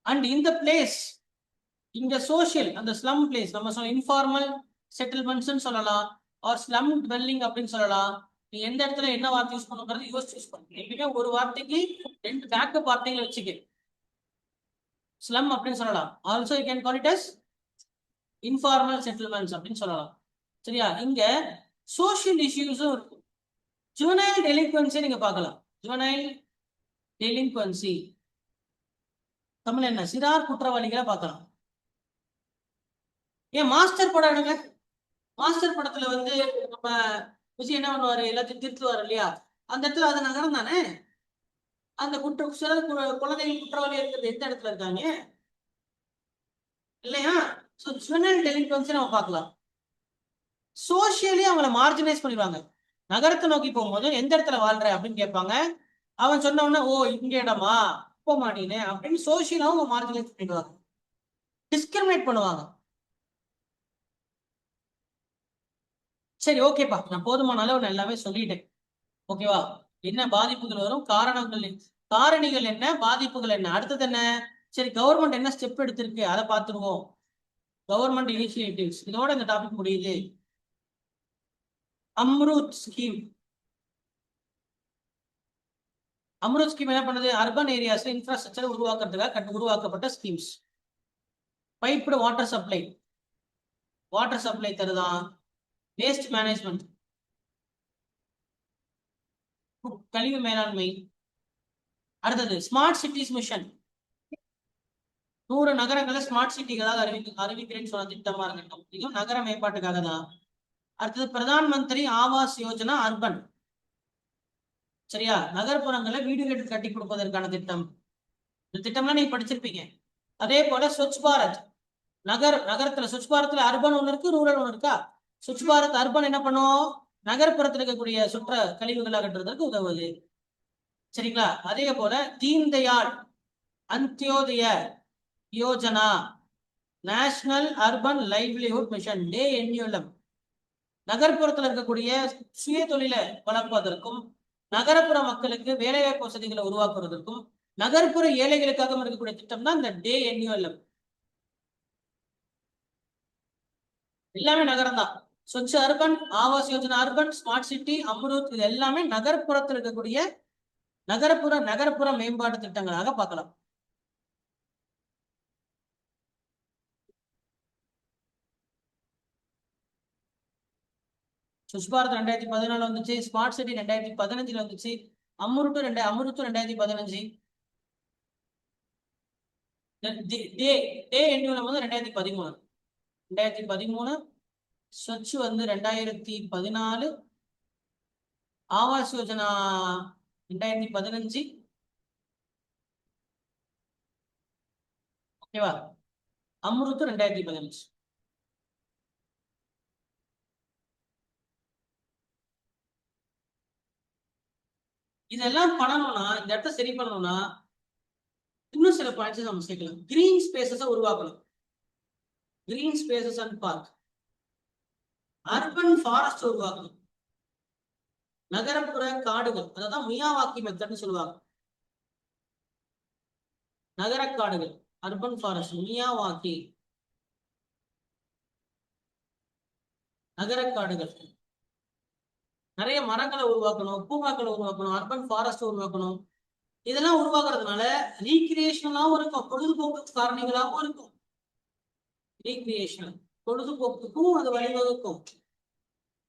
அண்ட் இந்த பிளேஸ், இங்க சோசியல், அந்த ஸ்லம் பிளேஸ், நம்ம இன்ஃபார்மல் செட்டில்மெண்ட்ஸ் சொல்லலாம், ஆர் ஸ்லம் டுவெல்லிங் அப்படின்னு சொல்லலாம். நீ எந்த இடத்துல என்ன வார்த்தை யூஸ் பண்ணுங்கிறது யோசிச்சு யூஸ் பண்ணுங்க. எப்பயுமே ஒரு வார்த்தைக்கு 2 பேக்கப் வார்த்தைகளை வச்சுக்க. ஸ்லம் அப்படின்னு சொல்லலாம், also you can call it as informal settlements அப்படின்னு சொல்லலாம். சரியா, இங்க சோசியல் இஷ்யூஸும் இருக்கும். ஜுவனைல் டெலிக்வன்சி நீங்க பார்க்கலாம். ஜுவனைல் டெலிக்வன்சி தமிழ் என்ன, சிறார் குற்றவாளிகளை பார்க்கலாம். ஏன் மாஸ்டர் படம் எடுங்க, மாஸ்டர் படத்துல வந்து நம்ம விஜய் என்ன பண்ணுவாரு, எல்லாத்தையும் திருத்துவாரு இல்லையா? அந்த இடத்துல அது நகரம் தானே. அந்த குழந்தைகள் குற்றவாளி இருக்கிறது எந்த இடத்துல இருக்காங்க இல்லையா? ஜுவனைல் டெலிக்வன்சி நம்ம பார்க்கலாம். சோசியலி அவங்கள மார்ஜினைஸ் பண்ணிடுவாங்க. நகரத்தை நோக்கி போகும்போது எந்த இடத்துல வாழ்ற அப்படின்னு கேட்பாங்க. அவன் சொன்ன உடனே ஓ இங்க இடமா, போக மாட்டீங்க அப்படின்னு சோசியலாவும் அவங்க மார்ஜினைஸ் பண்ணிடுவாங்க, டிஸ்கிரிமினேட் பண்ணுவாங்க. சரி, ஓகேப்பா, நான் போதுமான அளவு நான் எல்லாமே சொல்லிட்டேன். ஓகேவா, என்ன பாதிப்புகள் வரும், காரணிகள் என்ன, பாதிப்புகள் என்ன, அடுத்தது என்ன? சரி, கவர்மெண்ட் என்ன ஸ்டெப் எடுத்திருக்கு அதை பார்த்துருவோம். கவர்மெண்ட் இனிஷியேட்டிவ்ஸ், இதோட இந்த டாபிக் முடியுது. அம்ரூத் ஸ்கீம், அம்ருத் ஸ்கீம் என்ன பண்ணுது? அர்பன் ஏரியாஸ்ல இன்ஃப்ராஸ்ட்ரக்சர் உருவாக்குறதுக்காக உருவாக்கப்பட்ட ஸ்கீம்ஸ். பைப்டு வாட்டர் சப்ளை தருதான். வேஸ்ட் மேனேஜ்மெண்ட், கழிவு மேலாண்மை. அடுத்தது ஸ்மார்ட் சிட்டிஸ் மிஷன். 100 நகரங்களை ஸ்மார்ட் சிட்டிகளாக அறிவிக்கிறேன்னு சொன்ன திட்டமா இருக்கட்டும். இதுவும் நகர மேம்பாட்டுக்காக தான். அடுத்தது பிரதான் மந்திரி ஆவாஸ் யோஜனா அர்பன். சரியா? நகர்ப்புறங்களை வீடுகள் கட்டி கொடுப்பதற்கான திட்டம். இந்த திட்டம்லாம் நீங்க படிச்சிருப்பீங்க. அதே போல ஸ்வச் பாரத், நகரத்துல ஸ்வச் பாரத்ல அர்பன் ஒண்ணு இருக்கு, ரூரல் ஒண்ணு இருக்கா? ஸ்வச் பாரத் அர்பன் என்ன பண்ணும்? நகர்ப்புறத்தில் இருக்கக்கூடிய சுற்ற கழிவுகள் அகற்றுவதற்கு உதவுது. சரிங்களா? அதே போல Deen Dayal Antyodaya Yojana, national urban livelihood mission, NULM, நகர்ப்புறத்தில் இருக்கக்கூடிய சுய தொழிலை வளர்ப்பதற்கும் நகரப்புற மக்களுக்கு வேலைவாய்ப்பு வசதிகளை உருவாக்குவதற்கும் நகர்ப்புற ஏழைகளுக்காக இருக்கக்கூடிய திட்டம் தான் இந்த NULM. எல்லாமே நகரம் தான். Swachh urban, Awas Yojana urban, smart city, Amrut, இது எல்லாமே நகர்ப்புறத்தில் இருக்கக்கூடிய நகர்ப்புற மேம்பாட்டு திட்டங்களாக பார்க்கலாம். ஸ்வச் பாரத் 2014 வந்துச்சு, ஸ்மார்ட் சிட்டி 2015 வந்துச்சு, அம்ருத் 2015, NULM வந்து 2013, ஸ்வச் வந்து 2014, ஆவாஸ் யோஜனா 2015. ஓகேவா? அம்ருத் 2015. இதெல்லாம் பண்ணணும்னா, இந்த இடத்த சரி பண்ணணும்னா இன்னும் சில பாயிண்ட்ஸ் நம்ம சேர்க்கலாம். கிரீன் ஸ்பேசஸை உருவாக்கணும். Green spaces and park. Urban forest உருவாக்கணும். நகரப்புற காடுகள், அதான் மியாவாக்கி மெத்தட்னு சொல்லுவாங்க. நகர காடுகள், அர்பன் ஃபாரஸ்ட், மியாவாக்கி நகர காடுகள். நிறைய மரங்களை உருவாக்கணும், பூங்காக்களை உருவாக்கணும், அர்பன் ஃபாரஸ்ட் உருவாக்கணும். இதெல்லாம் உருவாக்குறதுனால ரீக்ரியேஷனலாவும் இருக்கும், பொழுதுபோக்கு காரணிகளாகவும் இருக்கும். ரீக்ரியேஷனல், பொழுதுபோக்குக்கும் அது வழிவகுக்கும்.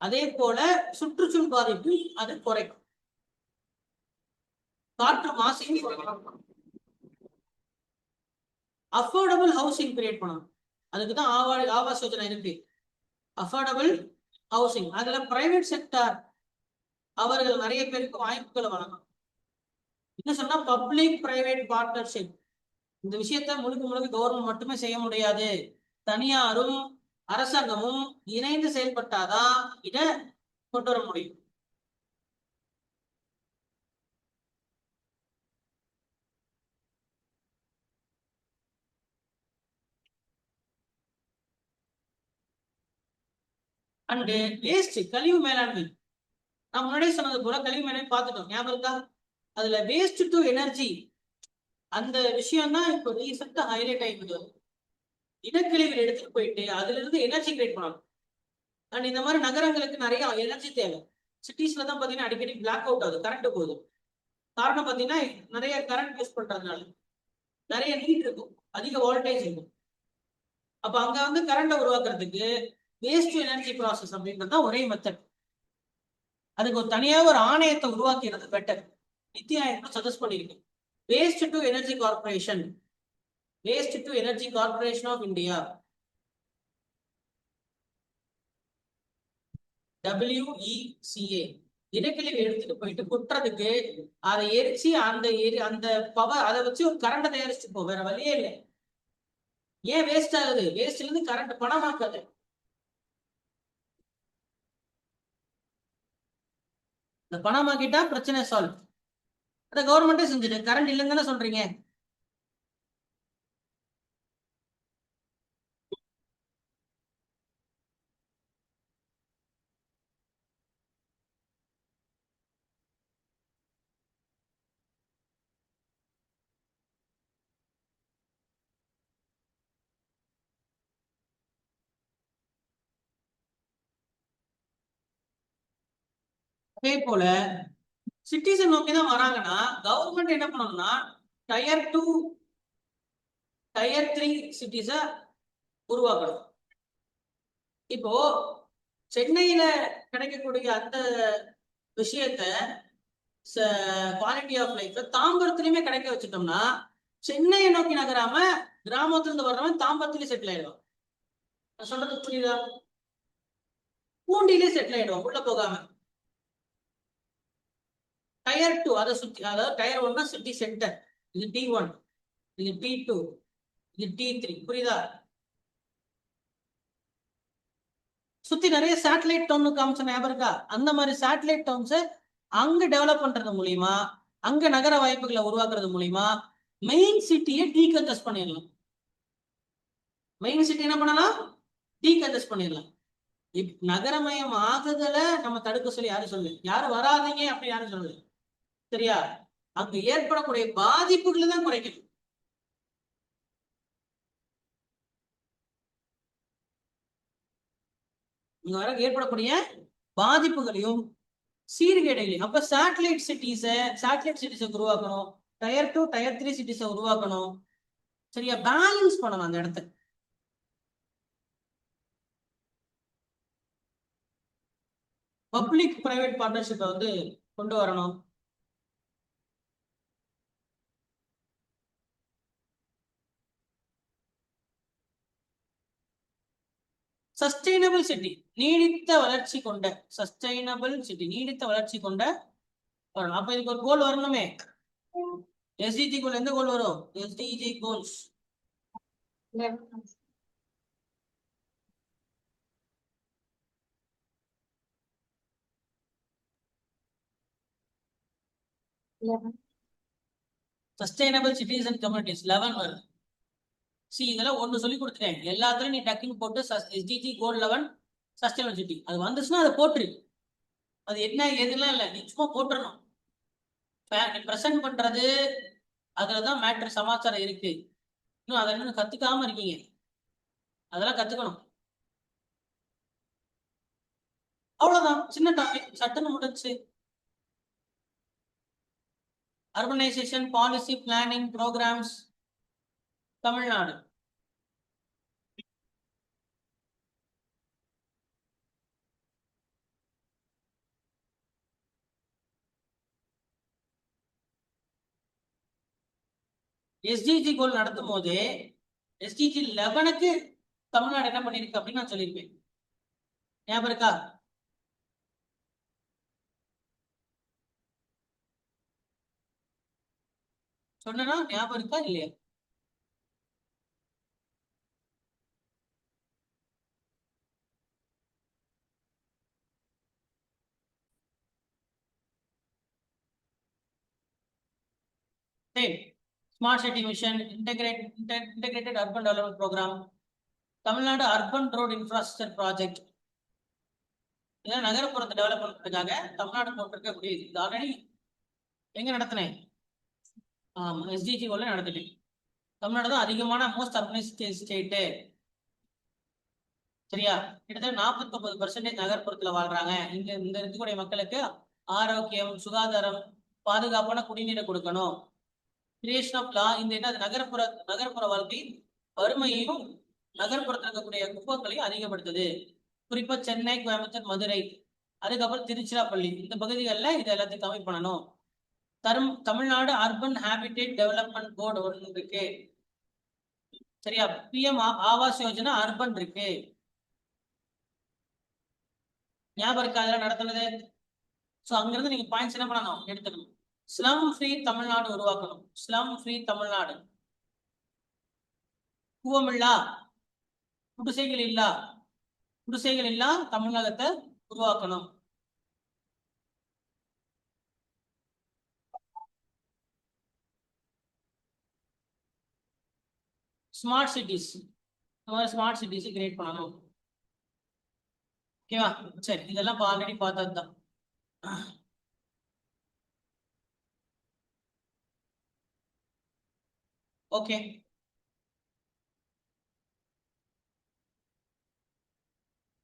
அதே போல சுற்றுச்சூழல் பாதிப்பு அது குறைக்கும். காற்று மாசையும் குறைக்கும். அஃபோர்டபுள் ஹவுசிங் கிரியேட் பண்ணணும். அதுக்குதான் ஆவாஸ் யோஜனா இருக்கு. அஃபோர்டபுள் ஹவுசிங், அதுல பிரைவேட் செக்டார் அவர்கள் நிறைய பேருக்கு வாய்ப்புகளை வழங்கணும். இன்னும் சொன்னா பப்ளிக் பிரைவேட் பார்ட்னர்ஷிப். இந்த விஷயத்த முழுக்க கவர்மெண்ட் மட்டுமே செய்ய முடியாது. தனியாரும் அரசாங்கமும் இணைந்து செயல்பட்டாதான் இத கொண்டு வர முடியும். அண்டு வேஸ்ட், கழிவு மேலாண்மை. நான் முன்னாடியே சொன்னது போல கழிவு மேலாண்மை பார்த்துட்டோம், ஞாபகம் இருக்கா? அதுல வேஸ்ட் டு எனர்ஜி அந்த விஷயம் தான் இப்போ ரீசெண்டா ஹைலைட் ஆகிட்டு. இடக்கழிவுகள் எடுத்துட்டு போயிட்டு அதுல இருந்து எனர்ஜி கிரியேட் பண்ணணும். அண்ட் இந்த மாதிரி நகரங்களுக்கு நிறைய எனர்ஜி தேவை. சிட்டிஸ்ல தான் பாத்தீங்கன்னா அடிக்கடி பிளாக் அவுட் ஆகுது, கரண்ட் போகுது. காரணம் பாத்தீங்கன்னா நிறைய கரண்ட் யூஸ் பண்றதுனால நிறைய நீட் இருக்கும், அதிக வோல்டேஜ் இருக்கும். அப்ப அங்க வந்து கரண்ட உருவாக்குறதுக்கு வேஸ்ட் எனர்ஜி ப்ராசஸ் அப்படின்றது தான் ஒரே மெத்தட். அதுக்கு ஒரு தனியாக ஒரு ஆணையத்தை உருவாக்கிறது பெட்டர். நித்தி ஆயோக் சஜஸ்ட் பண்ணிருக்கு. Waste to energy corporation, waste to energy corporation of India, WECA. இடக்கழிவு எடுத்துட்டு போயிட்டு கொட்டுறதுக்கு அதை எரிச்சு அந்த பவர் அதை வச்சு ஒரு கரண்ட தயாரிச்சுட்டு போ, வேற வழியே இல்லை. ஏன் வேஸ்ட் ஆகுது? வேஸ்ட்ல இருந்து கரண்ட் பணமாக்காது. இந்த பணமாக்கிட்டா பிரச்சனை சால்வ். அதை கவர்மெண்டே செஞ்சுட்டு கரண்ட் இல்லைன்னு தானே சொல்றீங்க. அதே போல சிட்டிஸை நோக்கி தான் வராங்கன்னா கவர்மெண்ட் என்ன பண்ணணும்னா டயர் 2 டயர் 3 சிட்டிஸை உருவாக்கணும். இப்போ சென்னையில கிடைக்கக்கூடிய அந்த விஷயத்த குவாலிட்டி ஆஃப் லைஃப் தாம்பரத்துலயுமே கிடைக்க வச்சுட்டோம்னா சென்னையை நோக்கி நகராம கிராமத்துல இருந்து வர்றவன் தாம்பரத்திலேயே செட்டில் ஆயிடுவான். நான் சொல்றது புரியுதா? பூண்டிலே செட்டில் ஆயிடுவான் உள்ள போகாம. டயர் 2 அதை சுத்தி, அதாவது டயர் 1 சிட்டி சென்டர், இது T1, இது T2, இது T3, புரியுதா? சுத்தி நிறைய சேட்டலைட் டவுன் காமிச்ச ஞாபகம் இருக்கா? அந்த மாதிரி சேட்டலைட் டவுன்ஸ் அங்க டெவலப் பண்றது மூலியமா, அங்க நகர வாய்ப்புகளை உருவாக்குறது மூலியமா மெயின் சிட்டியை டீகன்ஜஸ்ட் பண்ணிடலாம். மெயின் சிட்டி என்ன பண்ணலாம்? டீகன்ஜஸ்ட் பண்ணிடலாம். நகரமயம் ஆகுதல நம்ம தடுக்க சொல்லி யாரும் சொல்லு, யாரும் வராதீங்க அப்படி யாரும் சொல்லு. சரியா? அங்க ஏற்படக்கூடிய பாதிப்புகளை தான் குறைக்கணும். இங்க வர ஏற்படக்கூடிய பாதிப்புகளையும் சீர்கேடைகளையும். அப்ப சேட்டலைட் சிட்டிஸை உருவாக்கணும். டயர் 2 டயர் 3 சிட்டிஸை உருவாக்கணும். சரியா? பேலன்ஸ் பண்ணணும் அந்த இடத்த. பப்ளிக் பிரைவேட் பார்ட்னர்ஷிப்பை வந்து கொண்டு வரணும். சஸ்டைனபிள் சிட்டி, நீடித்த வளர்ச்சி கொண்ட சஸ்டைனபிள் சிட்டி, நீடித்த வளர்ச்சி கொண்ட வரணும். அப்ப இதுக்கு ஒரு கோல் வரணுமே. எஸ்டிஜி கோல் எந்த கோல் வரும்? SDG goals 11. Sustainable cities and communities 11 வருது. இதெல்லாம் ஒண்ணு சொல்லி கொடுத்துட்டேன். எல்லாத்துலயும் நீ டக்குன்னு போட்டு எஸ்டிஜி கோல் 11 சஸ்டைனபிள் சிட்டி அது வந்துச்சுன்னா அதை போட்டுரு. அது என்ன எதுலாம் இல்லை, நீ சும்மா போட்டுறணும். பிரசன்ட் பண்றது அதுலதான் மேட்டர், சமாச்சாரம் இருக்கு. இன்னும் அதை இன்னும் கத்துக்காம இருக்கீங்க. அதெல்லாம் கத்துக்கணும். அவ்வளவுதான், சின்ன டாபிக், சட்டுன்னு முடிச்சு. Urbanisation policy planning programmes Tamil Nadu. SDG goal நடத்தும் போது எஸ்டிஜி 11க்கு தமிழ்நாடு என்ன பண்ணிருக்கு அப்படின்னு நான் சொல்லியிருப்பேன். ஞாபகம் இருக்கா? சொன்னா ஞாபகம் இருக்கா இல்லையா? Smart city mission, integrated urban development programme, Tamil Nadu urban road infrastructure project. இதெல்லாம் நகரப்புறத்தை டெவலப் பண்ணுறதுக்காக தமிழ்நாடு போட்டிருக்கக்கூடிய இது ஆல்ரெடி எங்க நடத்தினேன்? எஸ்டிஜி கோல்ல நடத்திட்டேன். தமிழ்நாடு தான் அதிகமான மோஸ்ட் அர்பனைஸ்ட் ஸ்டேட்டு. சரியா? கிட்டத்தட்ட 49% நகர்ப்புறத்துல வாழ்றாங்க. இங்க இருக்கக்கூடிய மக்களுக்கு ஆரோக்கியம், சுகாதாரம், பாதுகாப்பான குடிநீரை கொடுக்கணும். கிரியேஷன் ஆஃப் லா, இந்த என்ன நகர்ப்புற வாழ்க்கை வறுமையையும் நகர்ப்புறத்தில் இருக்கக்கூடிய குப்பங்களையும் அதிகப்படுத்துது. குறிப்பா சென்னை, கோயம்புத்தூர், மதுரை, அதுக்கப்புறம் திருச்சிராப்பள்ளி இந்த பகுதிகளில் இதை எல்லாத்தையும் கம்மி பண்ணணும். Tamil Nadu urban habitat development board ஒன்று இருக்கு. சரியா? PM ஆவாஸ் யோஜனா அர்பன் இருக்கு. ஞாபகம் இருக்கா அதெல்லாம் நடத்துனது? ஸோ அங்கிருந்து நீங்க பாயிண்ட்ஸ் என்ன பண்ணணும், எடுத்துக்கணும். ஸ்லம் ஃப்ரீ தமிழ்நாடு உருவாக்கணும். Slum free Tamil Nadu. குவமில்லா, குடிசைகள் இல்லா தமிழகத்தை உருவாக்கணும். Smart cities, smart cities create பண்ணணும். ஓகேவா? சரி, இதெல்லாம் ஆல்ரெடி பார்த்தது தான். ஓகே.